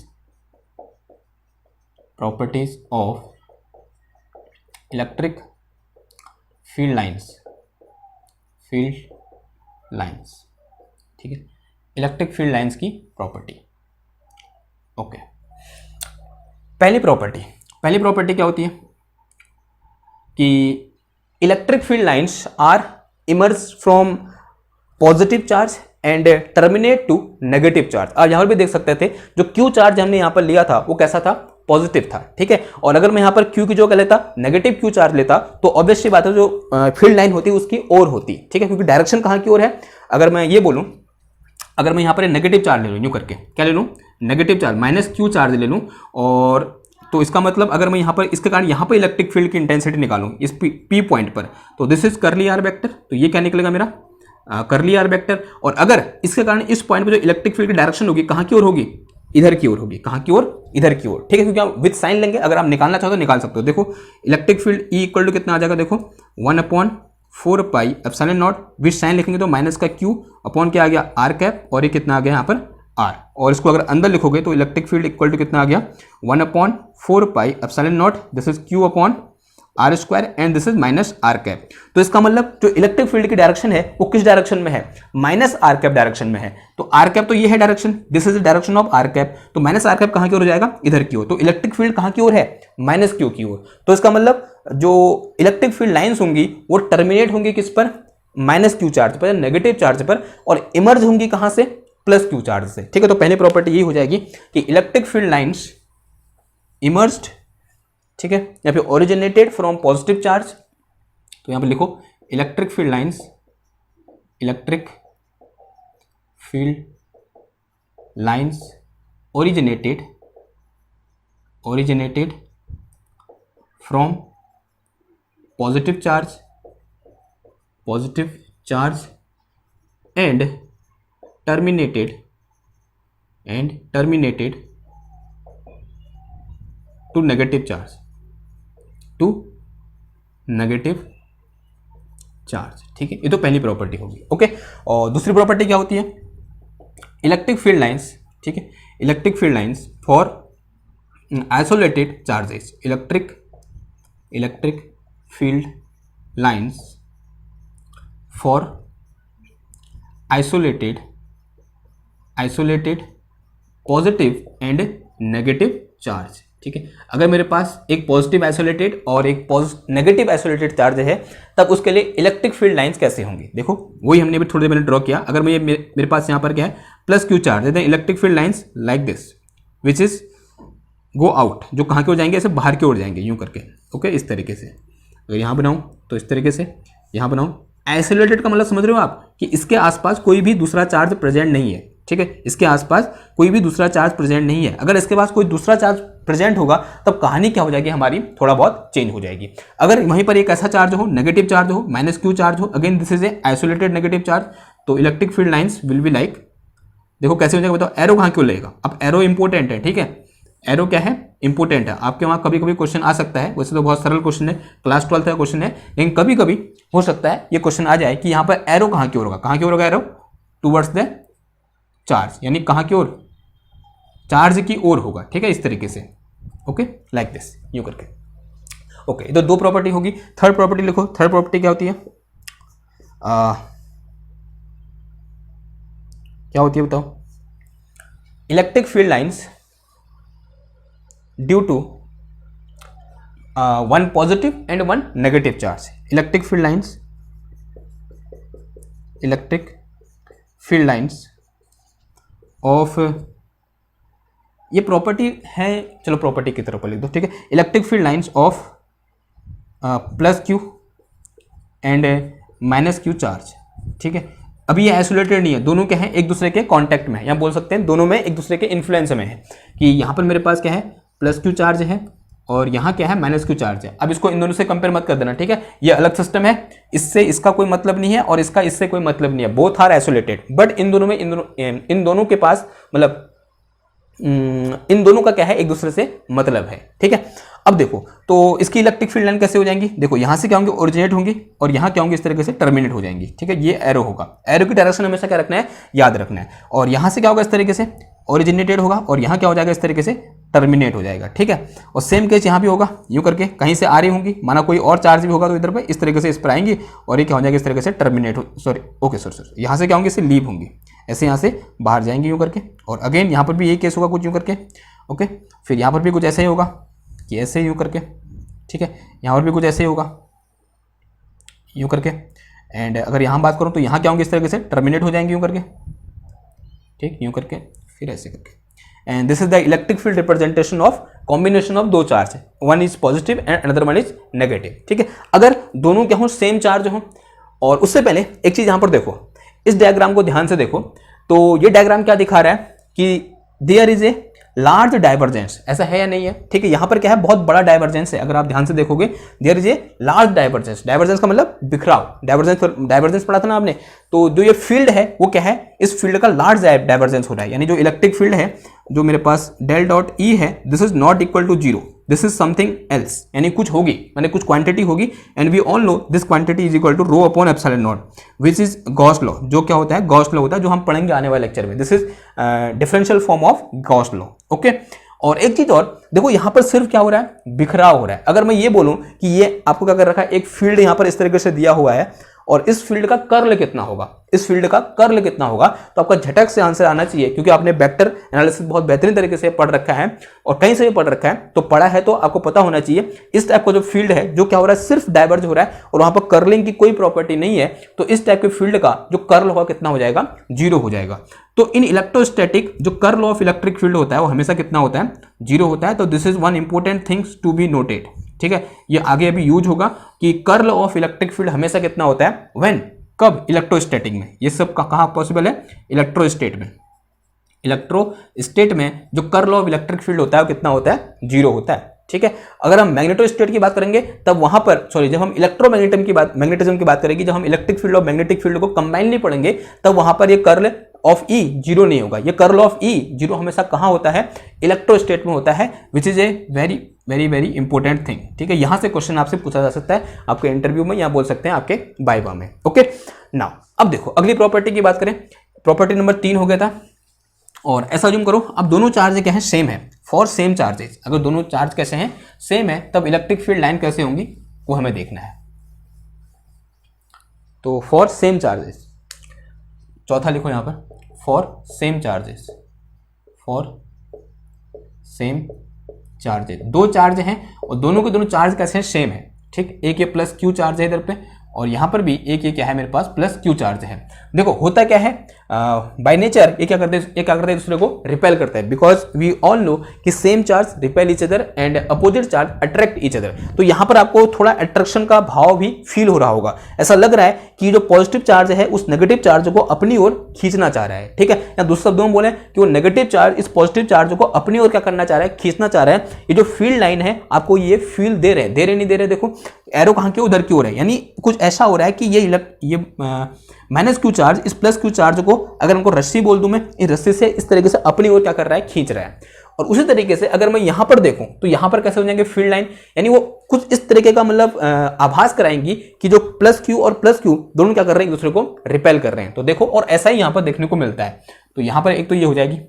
of electric field lines, ठीक है, इलेक्ट्रिक फील्ड लाइंस की प्रॉपर्टी। ओके, पहली प्रॉपर्टी क्या होती है कि electric field lines are emerge from positive charge and terminate to negative charge. आप यहां पर भी देख सकते थे, जो क्यू चार्ज हमने यहां पर लिया था वो कैसा था, पॉजिटिव था। ठीक है, और अगर मैं यहां पर क्यू की जो क्या लेता, नेगेटिव क्यू चार्ज लेता, तो ऑब्वियसली बात है जो फील्ड लाइन होती उसकी ओर होती। ठीक है, क्योंकि डायरेक्शन कहां की ओर है। अगर मैं ये बोलूं, अगर मैं यहां पर नेगेटिव चार्ज ले लूं, यूं करके क्या ले लूं, negative charge minus Q charge ले लूं, और तो इसका मतलब अगर मैं यहां पर इसके कारण यहां पर इलेक्ट्रिक फील्ड की इंटेंसिटी निकालूं इस पी पॉइंट पर, तो दिस इज करली आर वेक्टर, तो ये क्या निकलेगा मेरा, करली आर वेक्टर। और अगर इसके कारण इस पॉइंट पर जो इलेक्ट्रिक फील्ड की डायरेक्शन होगी कहां की ओर होगी, इधर की ओर होगी। कहां की ओर, इधर की ओर। ठीक है, क्योंकि आप विद साइन लेंगे, अगर आप निकालना चाहो तो निकाल सकते हो। देखो electric field E equal to कितना आ जाएगा, देखो 1/4 pi epsilon not, with sign लिखेंगे तो माइनस का क्यू अपॉन क्या आ गया, आर कैप, और ये कितना आ गया यहाँ पर आर, और इसको अगर अंदर लिखोगे तो इलेक्ट्रिक फील्ड इक्वल टू कितना आ गया, 1/4 pi epsilon not, this is Q upon R square and this is minus R cap. तो इसका मतलब जो इलेक्ट्रिक फील्ड की डायरेक्शन है वो किस डायरेक्शन में है, माइनस आर कैप डायरेक्शन में है। तो आर कैप तो ये है direction, this is the direction of R cap, तो माइनस आर कैप कहां की ओर हो जाएगा, इधर की ओर। तो इलेक्ट्रिक फील्ड कहां की ओर है, माइनस क्यू की ओर। तो इसका मतलब जो इलेक्ट्रिक फील्ड लाइन्स होंगी वो टर्मिनेट होंगी किस पर, माइनस क्यू चार्ज पर, नेगेटिव चार्ज पर, और इमर्ज होंगी कहां से, प्लस क्यू चार्ज से। ठीक है, तो पहली प्रॉपर्टी यही हो जाएगी कि इलेक्ट्रिक फील्ड लाइन्स इमर्ज्ड, ठीक है, या फिर ओरिजिनेटेड फ्रॉम पॉजिटिव चार्ज। तो यहां पर लिखो electric field lines originated from positive charge and terminated to negative charge. ठीक है, ये तो पहली प्रॉपर्टी होगी। ओके, और दूसरी प्रॉपर्टी क्या होती है, इलेक्ट्रिक फील्ड लाइंस, ठीक है, electric field lines for isolated charges, electric field lines for isolated positive and negative charge. ठीक है, अगर मेरे पास एक पॉजिटिव आइसोलेटेड और एक नेगेटिव आइसोलेटेड चार्ज है, तब उसके लिए इलेक्ट्रिक फील्ड लाइंस कैसे होंगी, देखो वही हमने भी थोड़ी देर पहले ड्रॉ किया। अगर मैं मेरे पास यहाँ पर क्या है, प्लस क्यू चार्ज है, electric field lines like this which is go out, जो कहाँ की ओर जाएंगे, ऐसे बाहर की ओर जाएंगे यूं करके। ओके, इस तरीके से अगर यहाँ बनाऊँ तो इस तरीके से यहाँ बनाऊँ। आइसोलेटेड का मतलब समझ रहे हो आप कि इसके आसपास कोई भी दूसरा चार्ज प्रेजेंट नहीं है। ठीक है, इसके आसपास कोई भी दूसरा चार्ज प्रेजेंट नहीं है। अगर इसके पास कोई दूसरा चार्ज प्रेजेंट होगा तब कहानी क्या हो जाएगी हमारी, थोड़ा बहुत चेंज हो जाएगी। अगर वहीं पर एक ऐसा चार्ज हो, नेगेटिव चार्ज हो, माइनस क्यू चार्ज हो, again this is a isolated negative charge, तो electric field lines will be like, देखो कैसे हो जाएगा बताओ, एरो कहाँ क्यों लगेगा। अब एरो इंपॉर्टेंट है, ठीक है, एरो क्या है, इंपॉर्टेंट है। आपके वहाँ कभी कभी क्वेश्चन आ सकता है, वैसे तो बहुत सरल क्वेश्चन है, क्लास 12 का क्वेश्चन है, लेकिन कभी कभी हो सकता है ये क्वेश्चन आ जाए कि यहाँ पर एरो कहाँ की ओर होगा, कहाँ की ओर होगा एरो, टूवर्ड्स द चार्ज, यानी कहाँ की ओर, चार्ज की ओर होगा। ठीक है, इस तरीके से। ओके, लाइक दिस, यूं करके। ओके, तो दो प्रॉपर्टी होगी। थर्ड प्रॉपर्टी लिखो, थर्ड प्रॉपर्टी क्या होती है, क्या होती है बताओ? Electric field lines due to one positive and one negative charge. Electric field lines of, ये प्रॉपर्टी है, चलो प्रॉपर्टी की तरफ लिख दो, ठीक है। Electric field lines of plus Q and minus Q charge, ठीक है। अभी ये आइसोलेटेड नहीं है, दोनों क्या है, एक दूसरे के कांटेक्ट में है, या बोल सकते हैं दोनों में एक दूसरे के इन्फ्लुएंस में है, कि यहाँ पर मेरे पास क्या है, प्लस क्यू चार्ज है और यहाँ क्या है, माइनस क्यू चार्ज है। अब इसको इन दोनों से कंपेयर मत कर देना, ठीक है। ये अलग सिस्टम है, इससे इसका कोई मतलब नहीं है और इसका इससे कोई मतलब नहीं है, बोथ आर आइसोलेटेड। बट इन दोनों में इन दोनों के पास मतलब इन दोनों का क्या है, एक दूसरे से मतलब है, ठीक है। अब देखो तो इसकी इलेक्ट्रिक फील्ड लाइन कैसे हो जाएंगी, देखो यहां से क्या होंगे, ओरिजिनेट होंगी और यहां क्या होंगे, इस तरीके से टर्मिनेट हो जाएंगी, ठीक है। ये एरो होगा, एरो की डायरेक्शन हमेशा क्या रखना है, याद रखना है। और यहां से क्या होगा, इस तरीके से ओरिजिनेटेड होगा और यहां क्या हो जाएगा, इस तरीके से टर्मिनेट हो जाएगा, ठीक है। और सेम केस यहां भी होगा, यूं करके कहीं से आ रही होंगी, माना कोई और चार्ज भी होगा तो इधर पे इस तरीके से इस पर आएंगी और ये क्या हो जाएगा, इस तरीके से टर्मिनेट हो, सॉरी यहां से क्या होंगे, इससे लीव होंगी, ऐसे यहां से बाहर जाएंगी यूं करके। और अगेन यहां पर भी यही केस होगा, कुछ यूं करके, ओके। फिर यहां पर भी कुछ ऐसा ही होगा कि ऐसे यूं करके, ठीक है। यहाँ पर भी कुछ ऐसे ही होगा यूं करके। एंड अगर यहाँ बात करूँ तो यहाँ क्या होंगे, इस तरीके से टर्मिनेट हो जाएंगे यूं करके, ठीक, यूं करके, फिर ऐसे करके। And this is the electric field representation of combination of दो charge, one is positive and another one is negative, ठीक है। अगर दोनों क्या हो, सेम चार्ज हो, और उससे पहले एक चीज यहाँ पर देखो, इस डायग्राम को ध्यान से देखो, तो ये डायग्राम क्या दिखा रहा है कि there is a large divergence, ऐसा है या नहीं है, ठीक है। यहां पर क्या है, बहुत बड़ा डाइवर्जेंस है, अगर आप ध्यान से देखोगे, there is a large divergence. Divergence का मतलब बिखराव, डाइवर्जेंस पढ़ा था ना आपने, तो जो ये फील्ड है वो क्या है, इस फील्ड का लार्ज डाइवर्जेंस हो रहा है, यानी जो इलेक्ट्रिक फील्ड है जो मेरे पास डेल डॉट ई है, this is not equal to zero, this is something else, यानी कुछ होगी, यानी कुछ क्वांटिटी होगी। And we all know this quantity is equal to rho upon epsilon not, which is Gauss law, जो क्या होता है, गॉस लॉ होता है, जो हम पढ़ेंगे आने वाले लेक्चर में। This is differential form of Gauss law, okay. और एक चीज और देखो, यहां पर सिर्फ क्या हो रहा है, बिखराव हो रहा है। अगर मैं ये बोलूं कि ये आपको क्या कर रखा है, एक फील्ड यहां पर इस तरीके से दिया हुआ है और इस फील्ड का कर्ल कितना होगा, इस फील्ड का कर्ल कितना होगा, तो आपका झटक से आंसर आना चाहिए, क्योंकि आपने वेक्टर एनालिसिस बहुत बेहतरीन तरीके से पढ़ रखा है और कहीं से भी पढ़ रखा है, तो पढ़ा है तो आपको पता होना चाहिए। इस टाइप का जो फील्ड है, जो क्या हो रहा है, सिर्फ डाइवर्ज हो रहा है और वहां पर कर्लिंग की कोई प्रॉपर्टी नहीं है, तो इस टाइप के फील्ड का जो कर्ल होगा कितना हो जाएगा, जीरो हो जाएगा। तो इन इलेक्ट्रोस्टैटिक जो कर्ल ऑफ इलेक्ट्रिक फील्ड होता है वो हमेशा कितना होता है, जीरो होता है। तो this is one important things to be noted, ठीक है। ये आगे अभी यूज होगा कि कर्ल ऑफ इलेक्ट्रिक फील्ड हमेशा कितना होता है, व्हेन, कब, इलेक्ट्रोस्टैटिक में। ये सब कहां पॉसिबल है, इलेक्ट्रोस्टेट में। इलेक्ट्रोस्टेट में जो कर्ल ऑफ इलेक्ट्रिक फील्ड होता है वो कितना होता है, जीरो होता है, ठीक है। अगर हम मैग्नेटोस्टेट की बात करेंगे तब वहां पर, सॉरी, जब हम मैग्नेटिज्म की बात करेंगे, जब हम इलेक्ट्रिक फील्ड और मैग्नेटिक फील्ड को कंबाइनली पढ़ेंगे, तब वहां पर ये कर्ल ऑफ ई जीरो नहीं होगा। ये कर्ल ऑफ ई जीरो हमेशा कहां होता है, इलेक्ट्रोस्टेट में होता है, which is a very very very important thing, ठीक है। यहां से क्वेश्चन आपसे पूछा जा सकता है आपके इंटरव्यू में, या बोल सकते हैं आपके वाइवा में, ओके। नाउ अब देखो अगली प्रॉपर्टी की बात करें, प्रॉपर्टी नंबर 3 हो गया था। और ऐसा ज्यूम करो, अब दोनों चार्ज क्या है, सेम है, फॉर सेम चार्जेस। अगर दोनों चार्ज कैसे हैं, सेम है, तब इलेक्ट्रिक फील्ड लाइन कैसे होंगी वो हमें देखना है। तो फॉर सेम चार्जेस, चौथा लिखो यहां पर, for same charges, for same charges. दो चार्ज हैं और दोनों के दोनों चार्ज कैसे हैं, सेम है, ठीक। एक ये प्लस क्यू चार्ज है इधर पे, और यहां पर भी एक ये क्या है, मेरे पास प्लस क्यू चार्ज है। देखो होता क्या है, बाय नेचर ये क्या करते हैं, दूसरे को रिपेल करते हैं, बिकॉज वी ऑल नो कि same charge repel each other and opposite charge attract each other. तो यहां पर आपको थोड़ा अट्रैक्शन का भाव भी फील हो रहा होगा, ऐसा लग रहा है कि जो पॉजिटिव चार्ज है उस नेगेटिव चार्ज को अपनी ओर खींचना चाह रहा है, ठीक है। या दूसरे शब्दों में बोले कि वो नेगेटिव चार्ज इस पॉजिटिव चार्ज को अपनी ओर क्या करना चाह रहा है, खींचना चाह रहा है। ये जो फील्ड लाइन है आपको ये फील दे रहे नहीं दे रहे, देखो एरो कहां की, उधर की ओर है, यानी कुछ ऐसा हो रहा है कि ये माइनस क्यू चार्ज इस प्लस क्यू चार्ज को, अगर उनको रस्सी बोल दूं मैं, इस रस्सी से इस तरीके से अपनी ओर क्या कर रहा है, खींच रहा है। और उसी तरीके से अगर मैं यहां पर देखूं तो यहां पर कैसे हो जाएंगे फील्ड लाइन, यानी वो कुछ इस तरीके का मतलब आभास कराएंगी कि जो प्लस क्यू और प्लस क्यू दोनों क्या कर रहे हैं, एक दूसरे को रिपेल कर रहे हैं। तो देखो, और ऐसा ही यहां पर देखने को मिलता है। तो यहां पर एक तो ये हो जाएगी,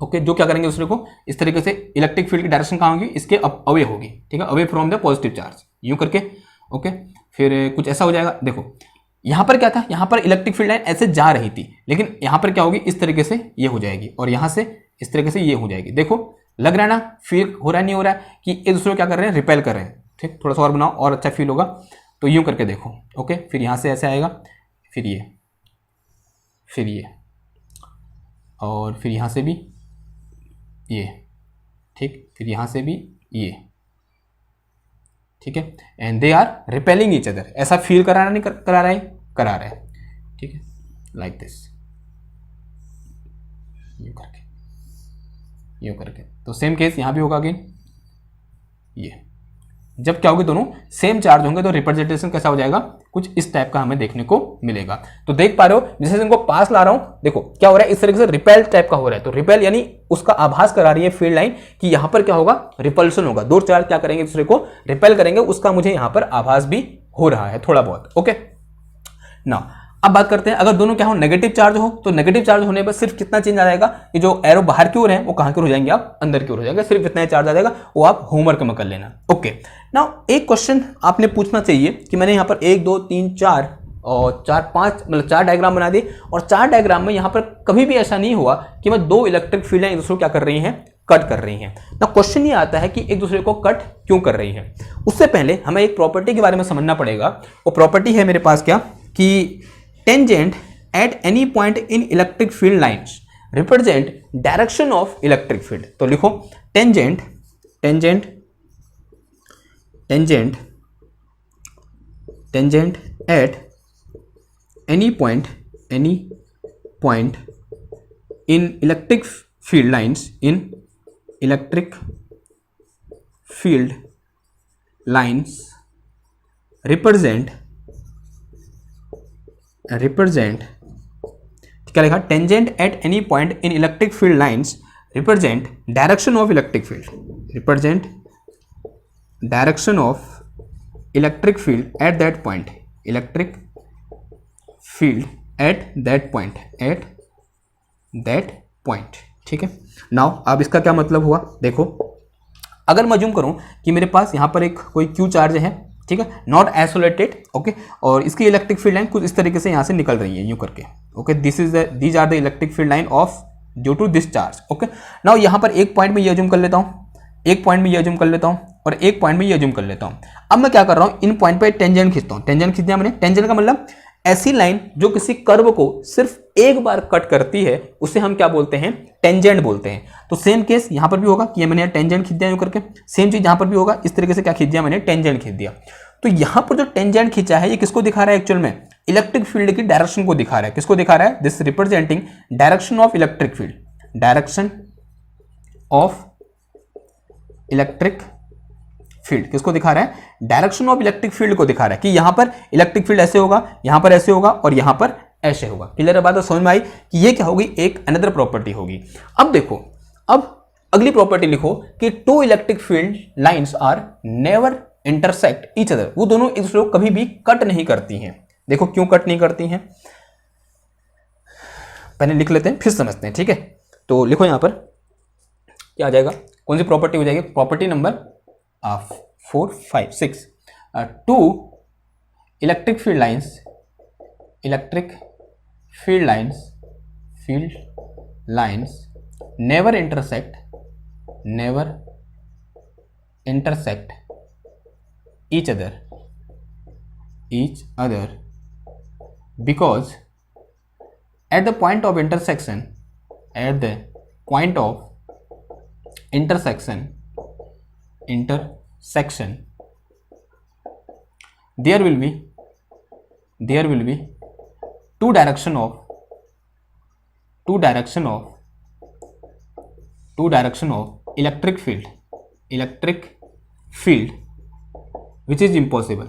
ओके, जो क्या करेंगे दूसरे को इस तरीके से, इलेक्ट्रिक फील्ड की डायरेक्शन कहां होगी, इसके अवे होगी, ठीक है, away from the positive charge, यूं करके, ओके। फिर कुछ ऐसा हो जाएगा, देखो यहां पर क्या था, यहां पर इलेक्ट्रिक फील्ड लाइन ऐसे जा रही थी, लेकिन यहां पर क्या होगी, इस तरीके से ये हो जाएगी और यहां से इस तरीके से ये हो जाएगी। देखो लग रहा है ना, फील हो रहा है नहीं हो रहा है कि एक दूसरे को क्या कर रहे हैं, रिपेल कर रहे हैं। ठीक, थोड़ा सा और बनाओ और अच्छा फील होगा। तो यूं करके देखो, ओके, फिर यहां से ऐसे आएगा, फिर ये, फिर ये, और फिर यहां से भी ये, ठीक, फिर यहां से भी ये, ठीक है, and they are repelling each other. ऐसा फील करा नहीं करा रहा है, करा रहा है, ठीक है, लाइक दिस, यूं करके, यूं करके। तो सेम केस यहां भी होगा अगेन, ये जब क्या होगी, दोनों सेम चार्ज होंगे तो रिप्रेजेंटेशन कैसा हो जाएगा, कुछ इस टाइप का हमें देखने को मिलेगा। तो देख पा रहे हो, जैसे इनको पास ला रहा हूं, देखो क्या हो रहा है, इस तरीके से रिपेल टाइप का हो रहा है। तो रिपेल यानी उसका आभास करा रही है फील्ड लाइन कि यहां पर क्या होगा, रिपल्शन होगा, दो चार्ज क्या करेंगे, दूसरे को रिपेल करेंगे, उसका मुझे यहां पर आभास भी हो रहा है थोड़ा बहुत। ओके, ना अब बात करते हैं, अगर दोनों क्या हो, नेगेटिव चार्ज हो, तो नेगेटिव चार्ज होने पर सिर्फ कितना चेंज आ जाएगा, कि जो एरो बाहर की ओर है वो कहां की ओर हो जाएंगे, आप अंदर की ओर हो जाएंगे, सिर्फ इतना चार्ज आ जाएगा, वो आप होमवर्क में कर लेना। ओके, नाउ एक क्वेश्चन आपने पूछना चाहिए कि मैंने यहाँ पर 1 2 3 4 और 4 5 मतलब 4 डायग्राम बना दिए, और 4 डायग्राम में यहाँ पर कभी भी ऐसा नहीं हुआ कि मैं 2 इलेक्ट्रिक फील्ड एक दूसरे को क्या कर रही हैं, कट कर रही हैं। ना क्वेश्चन ये आता है कि एक दूसरे को कट क्यों कर रही हैं। उससे पहले हमें एक प्रॉपर्टी के बारे में समझना पड़ेगा। वो प्रॉपर्टी है मेरे पास क्या, कि tangent at any point in electric field lines represent direction of electric field. तो लिखो tangent, tangent, tangent, tangent at any point in electric field lines, in electric field lines represent क्या लिखा, tangent at any point in electric field lines represent direction of electric field, represent direction of electric field at that point, electric field at that point, at that point. ठीक है, नाउ अब इसका क्या मतलब हुआ, देखो अगर मैं अज्यूम करूं कि मेरे पास यहां पर एक कोई क्यू चार्ज है, ठीक है, नॉट आइसोलेटेड, ओके, और इसकी इलेक्ट्रिक फील्ड लाइन कुछ इस तरीके से यहां से निकल रही है यूं करके, okay, these are the electric field line of due to this charge. Okay, now यहां पर एक पॉइंट में ये अज्यूम कर लेता हूं, एक पॉइंट में ये अज्यूम कर लेता हूं, और एक पॉइंट में ये अज्यूम कर लेता हूं। अब मैं क्या कर रहा हूं, इन पॉइंट पे टेंजेंट खींचता हूं। टेंजेंट खींच दिया मैंने। टेंजेंट का मतलब ऐसी लाइन जो किसी कर्व को सिर्फ एक बार कट करती है, उसे हम क्या बोलते हैं, टेंजेंट बोलते हैं। तो सेम केस यहां पर भी होगा कि मैंने टेंजेंट खींच दिया यूं करके, सेम चीज यहां पर भी होगा, इस तरीके से क्या खींच दिया मैंने, टेंजेंट खींच दिया। तो यहां पर जो टेंजेंट खींचा है ये किसको दिखा रहा है, एक्चुअल में इलेक्ट्रिक फील्ड की डायरेक्शन को दिखा रहा है। किसको दिखा रहा है, this representing direction of electric field, direction of electric field किसको दिखा रहा है, डायरेक्शन ऑफ इलेक्ट्रिक फील्ड को दिखा रहा है कि यहां पर इलेक्ट्रिक फील्ड ऐसे होगा, यहां पर ऐसे होगा और यहां पर ऐसे होगा। क्लियर है बात, समझ में आई कि ये क्या होगी, एक अनदर प्रॉपर्टी होगी। अब देखो, अब अगली प्रॉपर्टी लिखो कि two electric field lines are never intersect each other. वो दोनों एक दूसरे को कभी भी कट नहीं करती हैं। देखो क्यों कट नहीं करती हैं, पहले लिख लेते हैं फिर समझते हैं। ठीक है, तो लिखो यहां पर क्या आ जाएगा, कौन सी प्रॉपर्टी हो जाएगी, property number 4 5 6 two electric field lines, electric field lines never intersect each other because at the point of intersection there will be two direction of electric field which is impossible,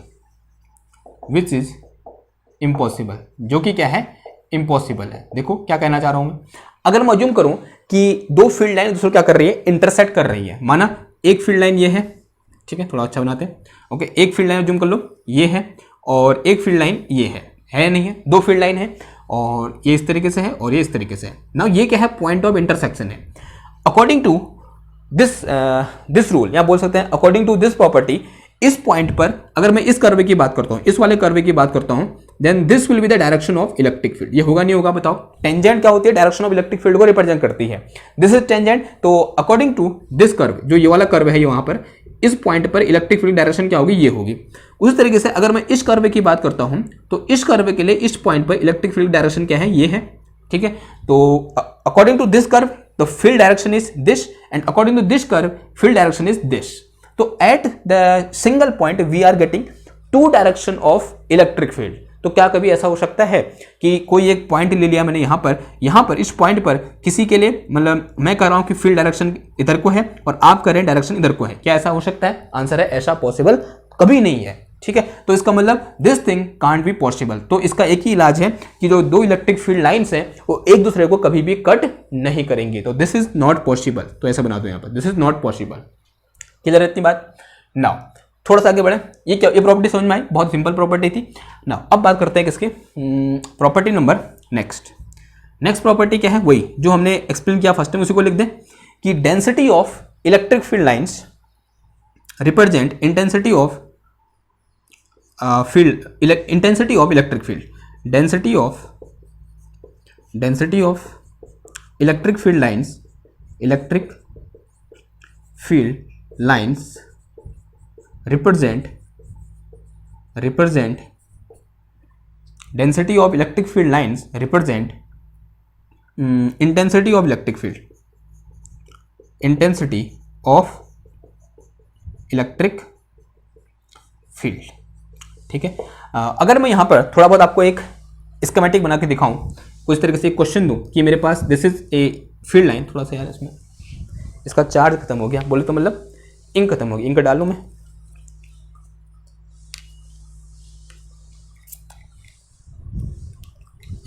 जो कि क्या है, इम्पॉसिबल है। देखो क्या कहना चाह रहा हूं मैं, अगर मैं अज्यूम करूं कि दो फील्ड लाइन दूसरे क्या कर रही है, इंटरसेक्ट कर रही है। माना एक फील्ड लाइन ये है, ठीक है, थोड़ा अच्छा बनाते हैं। ओके, एक फील्ड लाइन अज्यूम कर लो ये है, और एक फील्ड लाइन ये है नहीं है, दो फील्ड लाइन है, और ये इस तरीके से है और ये इस तरीके से है। नाउ ये क्या है, पॉइंट ऑफ इंटरसेक्शन है। अकॉर्डिंग टू दिस रूल, या बोल सकते हैं अकॉर्डिंग टू दिस प्रॉपर्टी, इस पॉइंट पर अगर मैं इस कर्व की बात करता हूं, इस वाले कर्व की बात करता हूं, then this will be the direction of electric field. ये होगा नहीं होगा बताओ? टेंजेंट क्या होती है? डायरेक्शन ऑफ इलेक्ट्रिक फील्ड को रिप्रेजेंट करती है। दिस इज टेंजेंट, तो अकॉर्डिंग टू दिस कर्व, जो ये वाला कर्व है ये वहां पर, इस पॉइंट पर इलेक्ट्रिक फील्ड डायरेक्शन क्या होगी? ये होगी। उसी तरीके से अगर मैं इस कर्व की बात करता हूं तो इस कर्व के लिए इस पॉइंट पर इलेक्ट्रिक फील्ड डायरेक्शन क्या है? ये है, ठीक है। तो according to this curve the field direction is this, and according to this curve field direction is this. तो at the single point we are getting two direction of electric field. तो क्या कभी ऐसा हो सकता है कि कोई एक पॉइंट ले लिया मैंने यहां पर इस पॉइंट पर किसी के लिए, मतलब मैं कह रहा हूं कि फील्ड डायरेक्शन इधर को है और आप कह रहे हैं डायरेक्शन इधर को है, क्या ऐसा हो सकता है? आंसर है ऐसा पॉसिबल कभी नहीं है, ठीक है। तो इसका मतलब this thing can't be possible. तो इसका एक ही इलाज है कि जो दो इलेक्ट्रिक फील्ड लाइंस हैं वो एक दूसरे को कभी भी कट नहीं करेंगे। तो दिस इज नॉट पॉसिबल, तो ऐसा बना दो यहां पर, this is not possible. Clear है इतनी बात? नाउ थोड़ा सा आगे बढ़े। ये क्या, ये प्रॉपर्टी समझ में आई? बहुत सिंपल प्रॉपर्टी थी। नाउ अब बात करते हैं किसके, प्रॉपर्टी नंबर नेक्स्ट प्रॉपर्टी क्या है? वही जो हमने एक्सप्लेन किया फर्स्ट टाइम, उसी को लिख दें कि density of electric field lines represent intensity of intensity of electric field, density of electric field lines represent density of electric field lines represent intensity of electric field, ठीक है। अगर मैं यहां पर थोड़ा बहुत आपको एक स्कीमेटिक बना के दिखाऊं, कुछ तरीके से एक क्वेश्चन दूं कि मेरे पास this is a field line, थोड़ा सा यार इसमें इसका चार्ज खत्म हो गया, बोले तो मतलब इंक खत्म हो गई, इंक डालूं मैं,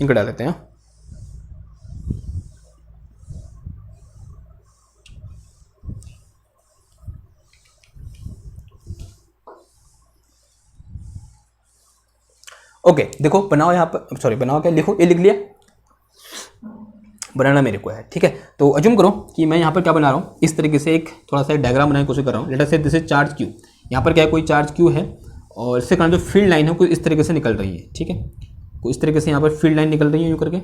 इंक डाल देते हैं। ओके देखो, बनाओ यहाँ पर, सॉरी बनाओ क्या, लिखो, ये लिख लिया, बनाना मेरे को है, ठीक है। तो अज्यूम करो कि मैं यहाँ पर क्या बना रहा हूँ, इस तरीके से एक थोड़ा सा डायग्राम बनाने की कोशिश कर रहा हूँ। Late us say this is charge Q, यहाँ पर क्या है, कोई चार्ज क्यू है और इससे कारण जो फील्ड लाइन है कुछ इस तरीके से निकल रही है, ठीक है। कुछ इस तरीके से यहाँ पर फील्ड लाइन निकल रही है यूँ करके,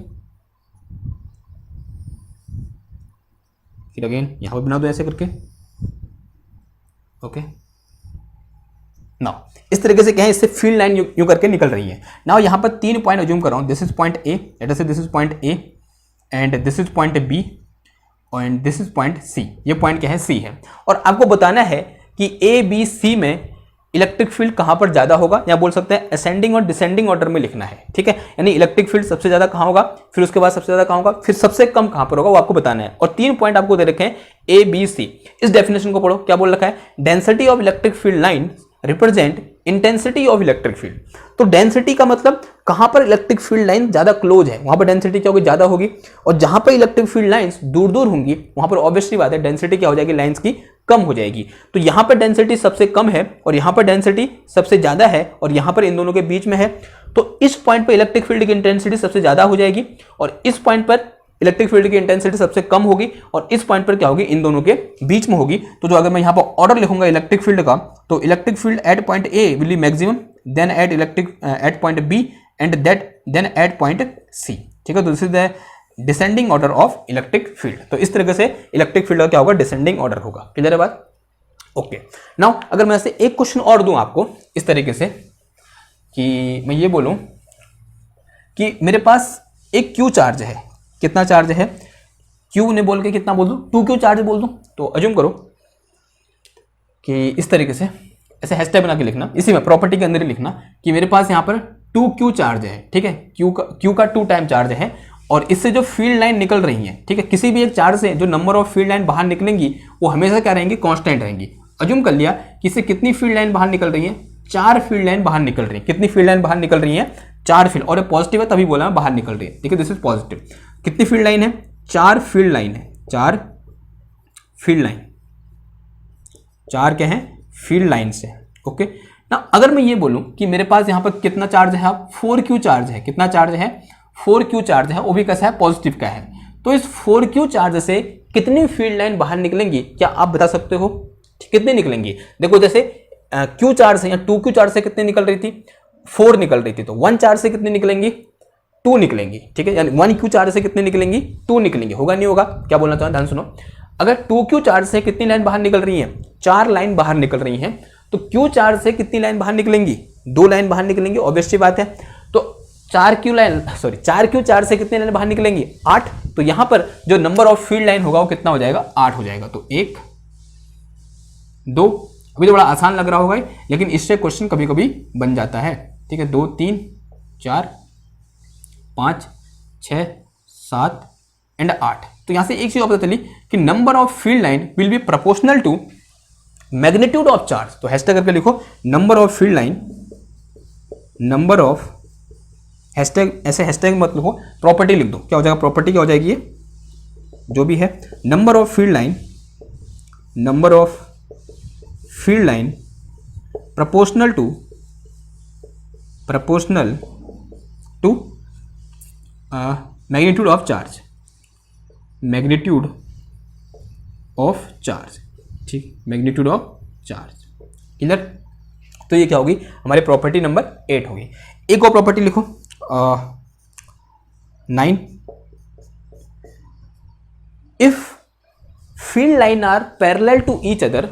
फिर अगेन यहाँ पर बना दो ऐसे करके, ओके। नाउ इस तरीके से क्या है, इससे फील्ड लाइन यूं करके निकल रही है। नाउ यहाँ पर 3 पॉइंट अज्यूम कर रहा हूँ, this is point A, let us say this is point A and this is point B and this is point C. ये पॉइंट क्या है, सी है। और आपको बताना है कि ए बी सी में इलेक्ट्रिक फील्ड कहाँ पर ज्यादा होगा, या बोल सकते हैं असेंडिंग और डिसेंडिंग ऑर्डर में लिखना है, ठीक है। यानी इलेक्ट्रिक फील्ड सबसे ज्यादा कहाँ होगा, फिर उसके बाद सबसे ज्यादा कहाँ होगा, फिर सबसे कम कहाँ पर होगा, वो आपको बताना है। और 3 पॉइंट आपको दे रखे हैं ए बी सी। इस डेफिनेशन को पढ़ो, क्या बोल रखा है, density of electric field line represent intensity of electric field. तो डेंसिटी का मतलब कहां पर इलेक्ट्रिक फील्ड लाइन ज्यादा क्लोज है वहां पर डेंसिटी क्या होगी, ज्यादा होगी। और जहां पर इलेक्ट्रिक फील्ड लाइंस दूर दूर होंगी वहां पर ऑब्वियसली बात है डेंसिटी क्या हो जाएगी, लाइंस की कम हो जाएगी। तो यहां पर डेंसिटी सबसे कम है और यहां पर डेंसिटी सबसे ज्यादा है और यहां पर इन दोनों के बीच में है। तो इस पॉइंट पर इलेक्ट्रिक फील्ड की इंटेंसिटी सबसे ज्यादा हो जाएगी और इस पॉइंट पर इलेक्ट्रिक फील्ड की इंटेंसिटी सबसे कम होगी और इस पॉइंट पर क्या होगी, इन दोनों के बीच में होगी। तो जो अगर मैं यहां पर ऑर्डर लिखूंगा इलेक्ट्रिक फील्ड का, तो electric field at point A will be maximum, then at at point B and then at point C, ठीक है। तो this is the descending order of electric field. तो इस तरीके से इलेक्ट्रिक फील्ड का क्या होगा, डिसेंडिंग ऑर्डर होगा। क्लियर है बात? ओके। नाउ अगर मैं ऐसे एक क्वेश्चन और दूं आपको इस तरीके से कि मैं ये बोलूं कि मेरे पास एक क्यू चार्ज है, कितना चार्ज है, क्यू ने बोल के कितना बोल दूं, 2Q चार्ज बोल दूं। तो अज्यूम करो कि इस तरीके से ऐसे हैशटैग बना के लिखना, इसी में प्रॉपर्टी के अंदर ही लिखना कि मेरे पास यहाँ पर 2Q चार्ज है, ठीक है। क्यू का 2 टाइम चार्ज है और इससे जो फील्ड लाइन निकल रही है, ठीक है, किसी भी एक चार्ज से जो नंबर ऑफ फील्ड लाइन बाहर निकलेंगी वो हमेशा क्या रहेंगी, कांस्टेंट रहेंगी। अज्यूम कर लिया कि इससे कितनी फील्ड लाइन बाहर निकल रही है, 4 फील्ड लाइन बाहर निकल रही है। कितनी फील्ड लाइन बाहर निकल रही है, 4 फील्ड, और ये पॉजिटिव है तभी बोला मैं बाहर निकल रही है, ठीक है, दिस इज पॉजिटिव। कितनी फील्ड लाइन है, 4 फील्ड लाइन है, 4 फील्ड लाइन, 4 क्या है, फील्ड लाइन से, ओके ना। अगर मैं ये बोलूं कि मेरे पास यहां पर कितना चार्ज है, 4Q चार्ज है, कितना चार्ज है, 4Q चार्ज है, वो भी कैसा है, पॉजिटिव का है। तो इस 4Q चार्ज से कितनी फील्ड लाइन बाहर निकलेंगी, क्या आप बता सकते हो, कितनी निकलेंगी? देखो जैसे Q चार्ज से या 2Q चार्ज से कितनी निकल रही थी, 4 निकल रही थी, तो 1 चार्ज से कितनी निकलेंगी, 2 निकलेंगी, ठीक है, यानी 1q चार्ज से कितनी निकलेंगी, 2 निकलेंगी, होगा नहीं होगा, क्या बोलना चाहूँ ध्यान सुनो। अगर 2q चार्ज से कितनी लाइन बाहर निकल रही है, 4 लाइन बाहर निकल रही हैं, तो q चार्ज से कितनी लाइन बाहर निकलेंगी, 2 लाइन बाहर निकलेंगी, ऑब्वियसली बात है। तो 4q चार्ज से कितनी लाइन बाहर निकलेंगी, 8, तो यहां पर जो नंबर ऑफ फील्ड लाइन होगा वो कितना हो जाएगा, 8 हो जाएगा। तो 1 2, अभी तो बड़ा आसान लग रहा होगा, लेकिन इससे क्वेश्चन कभी कभी बन जाता है, ठीक है। 2 3 4 5 6 7 एंड 8। तो यहां से एक चीज पता चली कि number of field line will be proportional to magnitude of charge. तो हैशटैग करके लिखो number of field line, number of, hashtag ऐसे हैशटैग मत लिखो, प्रॉपर्टी लिख दो, क्या हो जाएगा, प्रॉपर्टी क्या हो जाएगी, ये जो भी है, number of field line, number of field line proportional to magnitude of charge, magnitude of charge, ठीक, magnitude of charge, क्लियर। तो ये क्या होगी, हमारी प्रॉपर्टी नंबर 8 होगी। एक और प्रॉपर्टी लिखो 9, if field line are parallel to each other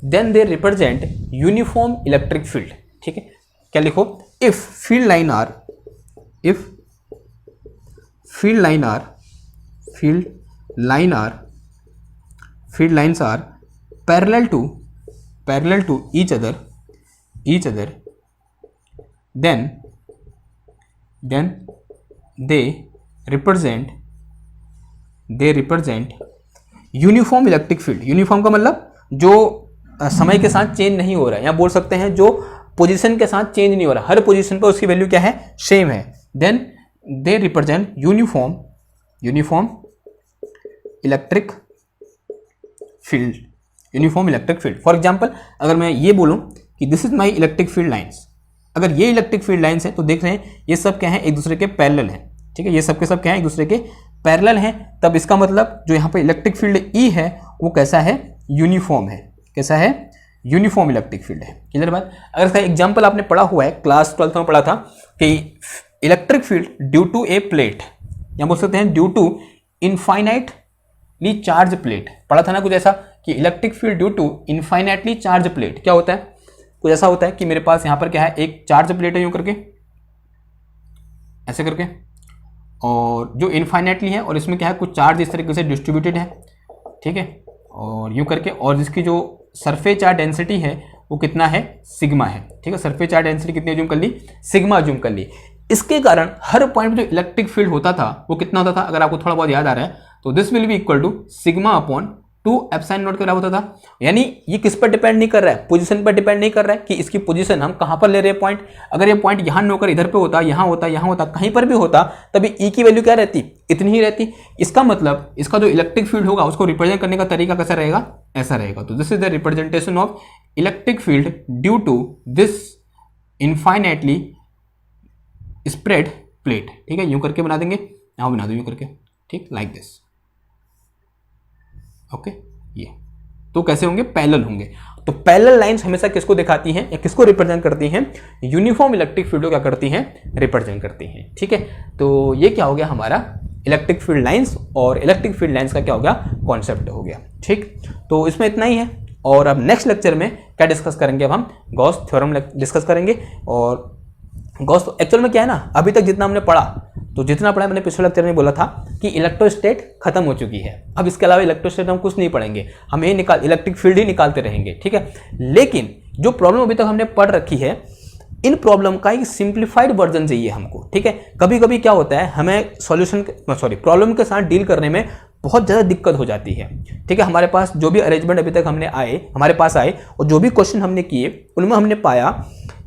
then they represent uniform electric field, ठीक है। क्या लिखो, if field line are parallel to each other then they represent uniform electric field. Uniform का मतलब जो समय के साथ चेंज नहीं हो रहा है, या बोल सकते हैं जो पोजीशन के साथ चेंज नहीं हो रहा, हर पोजीशन पर उसकी वैल्यू क्या है, सेम है। Then they represent uniform electric field. For example अगर मैं ये बोलूं कि this is my electric field lines, अगर ये इलेक्ट्रिक फील्ड लाइंस है तो देख रहे हैं ये सब क्या है, एक दूसरे के पैरेलल हैं, ठीक है, ये सब के सब क्या है, एक दूसरे के पैरेलल हैं। तब इसका मतलब जो यहाँ पे इलेक्ट्रिक फील्ड ई है वो कैसा है, यूनिफॉर्म है। कैसा है, यूनिफॉर्म इलेक्ट्रिक फील्ड है। क्लियर बात। अगर इसका एग्जांपल आपने पढ़ा हुआ है, क्लास 12th में पढ़ा था कि electric field due to a plate, या बोल सकते हैं due to infinitely charge plate, पढ़ा था ना कुछ ऐसा कि electric field due to infinitely charge plate क्या होता है, कुछ ऐसा होता है कि मेरे पास यहाँ पर क्या है, एक चार्ज प्लेट है यूं करके, ऐसे करके, और जो इनफाइनाइटली है और इसमें क्या है, कुछ चार्ज इस तरीके से डिस्ट्रीब्यूटेड है, ठीक है, और यूं करके, और जिसकी जो सरफेस चार्ज डेंसिटी है वो कितना है, सिग्मा है, ठीक है। सरफेस चार्ज डेंसिटी कितनी अज्यूम कर ली, सिग्मा अज्यूम कर ली। इसके कारण हर पॉइंट जो इलेक्ट्रिक फील्ड होता था वो कितना होता था, अगर आपको थोड़ा बहुत याद आ रहा है तो this will be equal to sigma upon 2 epsilon not के बराबर होता था। यानी ये किस पर डिपेंड नहीं कर रहा है, पोजीशन पर डिपेंड नहीं कर रहा है कि इसकी पोजीशन हम कहां पर ले रहे हैं पॉइंट। अगर ये पॉइंट यहां न होकर इधर पे होता, यहां होता, यहां होता, कहीं पर भी होता, तभी ई की वैल्यू क्या रहती, इतनी ही रहती। इसका मतलब इसका जो इलेक्ट्रिक फील्ड होगा उसको रिप्रेजेंट करने का तरीका कैसा रहेगा, ऐसा रहेगा। तो this is the representation of electric field due to this infinitely spread plate, ठीक है। यूं करके बना देंगे, यहां बना दो यूं करके, ठीक, लाइक दिस, ओके। ये तो कैसे होंगे, पैरेलल होंगे। तो पैरेलल लाइंस हमेशा किसको दिखाती हैं या किसको रिप्रेजेंट करती हैं, यूनिफॉर्म इलेक्ट्रिक फील्ड को क्या करती हैं, रिप्रेजेंट करती हैं, ठीक है। तो ये क्या हो गया हमारा इलेक्ट्रिक फील्ड लाइंस, और इलेक्ट्रिक फील्ड लाइंस का क्या हो गया, कॉन्सेप्ट हो गया, ठीक। तो इसमें इतना ही है, और अब नेक्स्ट लेक्चर में क्या डिस्कस करेंगे, अब हम गॉस थ्योरम डिस्कस करेंगे। और गॉस तो एक्चुअल में क्या है ना, अभी तक जितना हमने पढ़ा, तो जितना पढ़ा मैंने पिछले लेक्चर में बोला था कि इलेक्ट्रोस्टेट खत्म हो चुकी है। अब इसके अलावा इलेक्ट्रोस्टेट हम कुछ नहीं पढ़ेंगे, हम ये इलेक्ट्रिक फील्ड ही निकालते रहेंगे, ठीक है। लेकिन जो प्रॉब्लम अभी तक हमने पढ़ रखी है, इन प्रॉब्लम का एक सिंप्लीफाइड वर्जन चाहिए हमको, ठीक है। कभी कभी क्या होता है, हमें प्रॉब्लम के साथ डील करने में बहुत ज़्यादा दिक्कत हो जाती है, ठीक है। हमारे पास जो भी अरेंजमेंट अभी तक हमारे पास आए और जो भी क्वेश्चन हमने किए, उनमें हमने पाया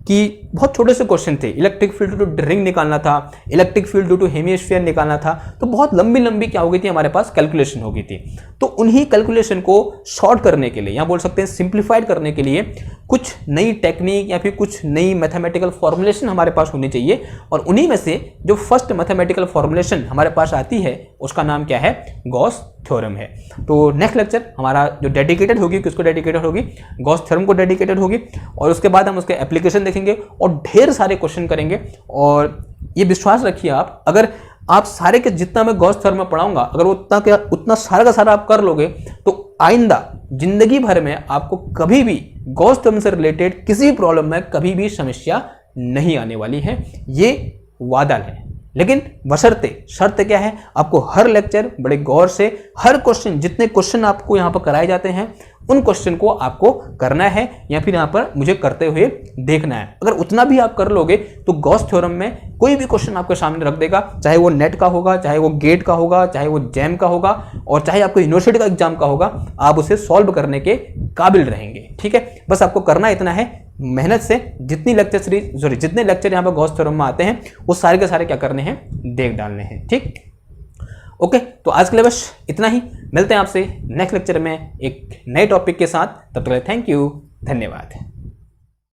कि बहुत छोटे से क्वेश्चन थे। Electric field due to ring निकालना था, electric field due to hemisphere निकालना था, तो बहुत लंबी लंबी क्या हो गई थी, हमारे पास कैलकुलेशन हो गई थी। तो उन्हीं कैलकुलेशन को शॉर्ट करने के लिए, या बोल सकते हैं सिंप्लीफाइड करने के लिए, कुछ नई टेक्निक या फिर कुछ नई मैथमेटिकल फॉर्मुलेशन हमारे पास होनी चाहिए, और उन्हीं में से जो फर्स्ट मैथमेटिकल फॉर्मुलेशन हमारे पास आती है उसका नाम क्या है, गॉस थ्योरम है। तो नेक्स्ट लेक्चर हमारा जो डेडिकेटेड होगी, किसको डेडिकेटेड होगी, गॉस थ्योरम को डेडिकेटेड होगी, और उसके बाद हम उसके एप्लीकेशन देखेंगे और ढेर सारे क्वेश्चन करेंगे। और ये विश्वास रखिए आप, अगर आप सारे के जितना मैं गॉस थ्योरम में पढ़ाऊंगा, अगर उतना सारा का सारा आप कर लोगे तो आइंदा जिंदगी भर में आपको कभी भी गॉस थ्योरम से रिलेटेड किसी भी प्रॉब्लम में कभी भी समस्या नहीं आने वाली है, ये वादा है। लेकिन बशर्ते, शर्त क्या है, आपको हर लेक्चर बड़े गौर से, हर क्वेश्चन, जितने क्वेश्चन आपको यहाँ पर कराए जाते हैं उन क्वेश्चन को आपको करना है या फिर यहाँ पर मुझे करते हुए देखना है। अगर उतना भी आप कर लोगे तो गॉस थ्योरम में कोई भी क्वेश्चन आपके सामने रख देगा, चाहे वो नेट का होगा, चाहे वो गेट का होगा, चाहे वो जैम का होगा, और चाहे आपको यूनिवर्सिटी का एग्जाम का होगा, आप उसे सॉल्व करने के काबिल रहेंगे। ठीक है, बस आपको करना इतना है, मेहनत से जितने लेक्चर यहाँ पर गॉस थ्योरम में आते हैं वो सारे के सारे क्या करने हैं, देख डालने हैं। ठीक, ओके, तो आज के लिए बस इतना ही। मिलते हैं आपसे नेक्स्ट लेक्चर में एक नए टॉपिक के साथ। तब तक थैंक यू, धन्यवाद।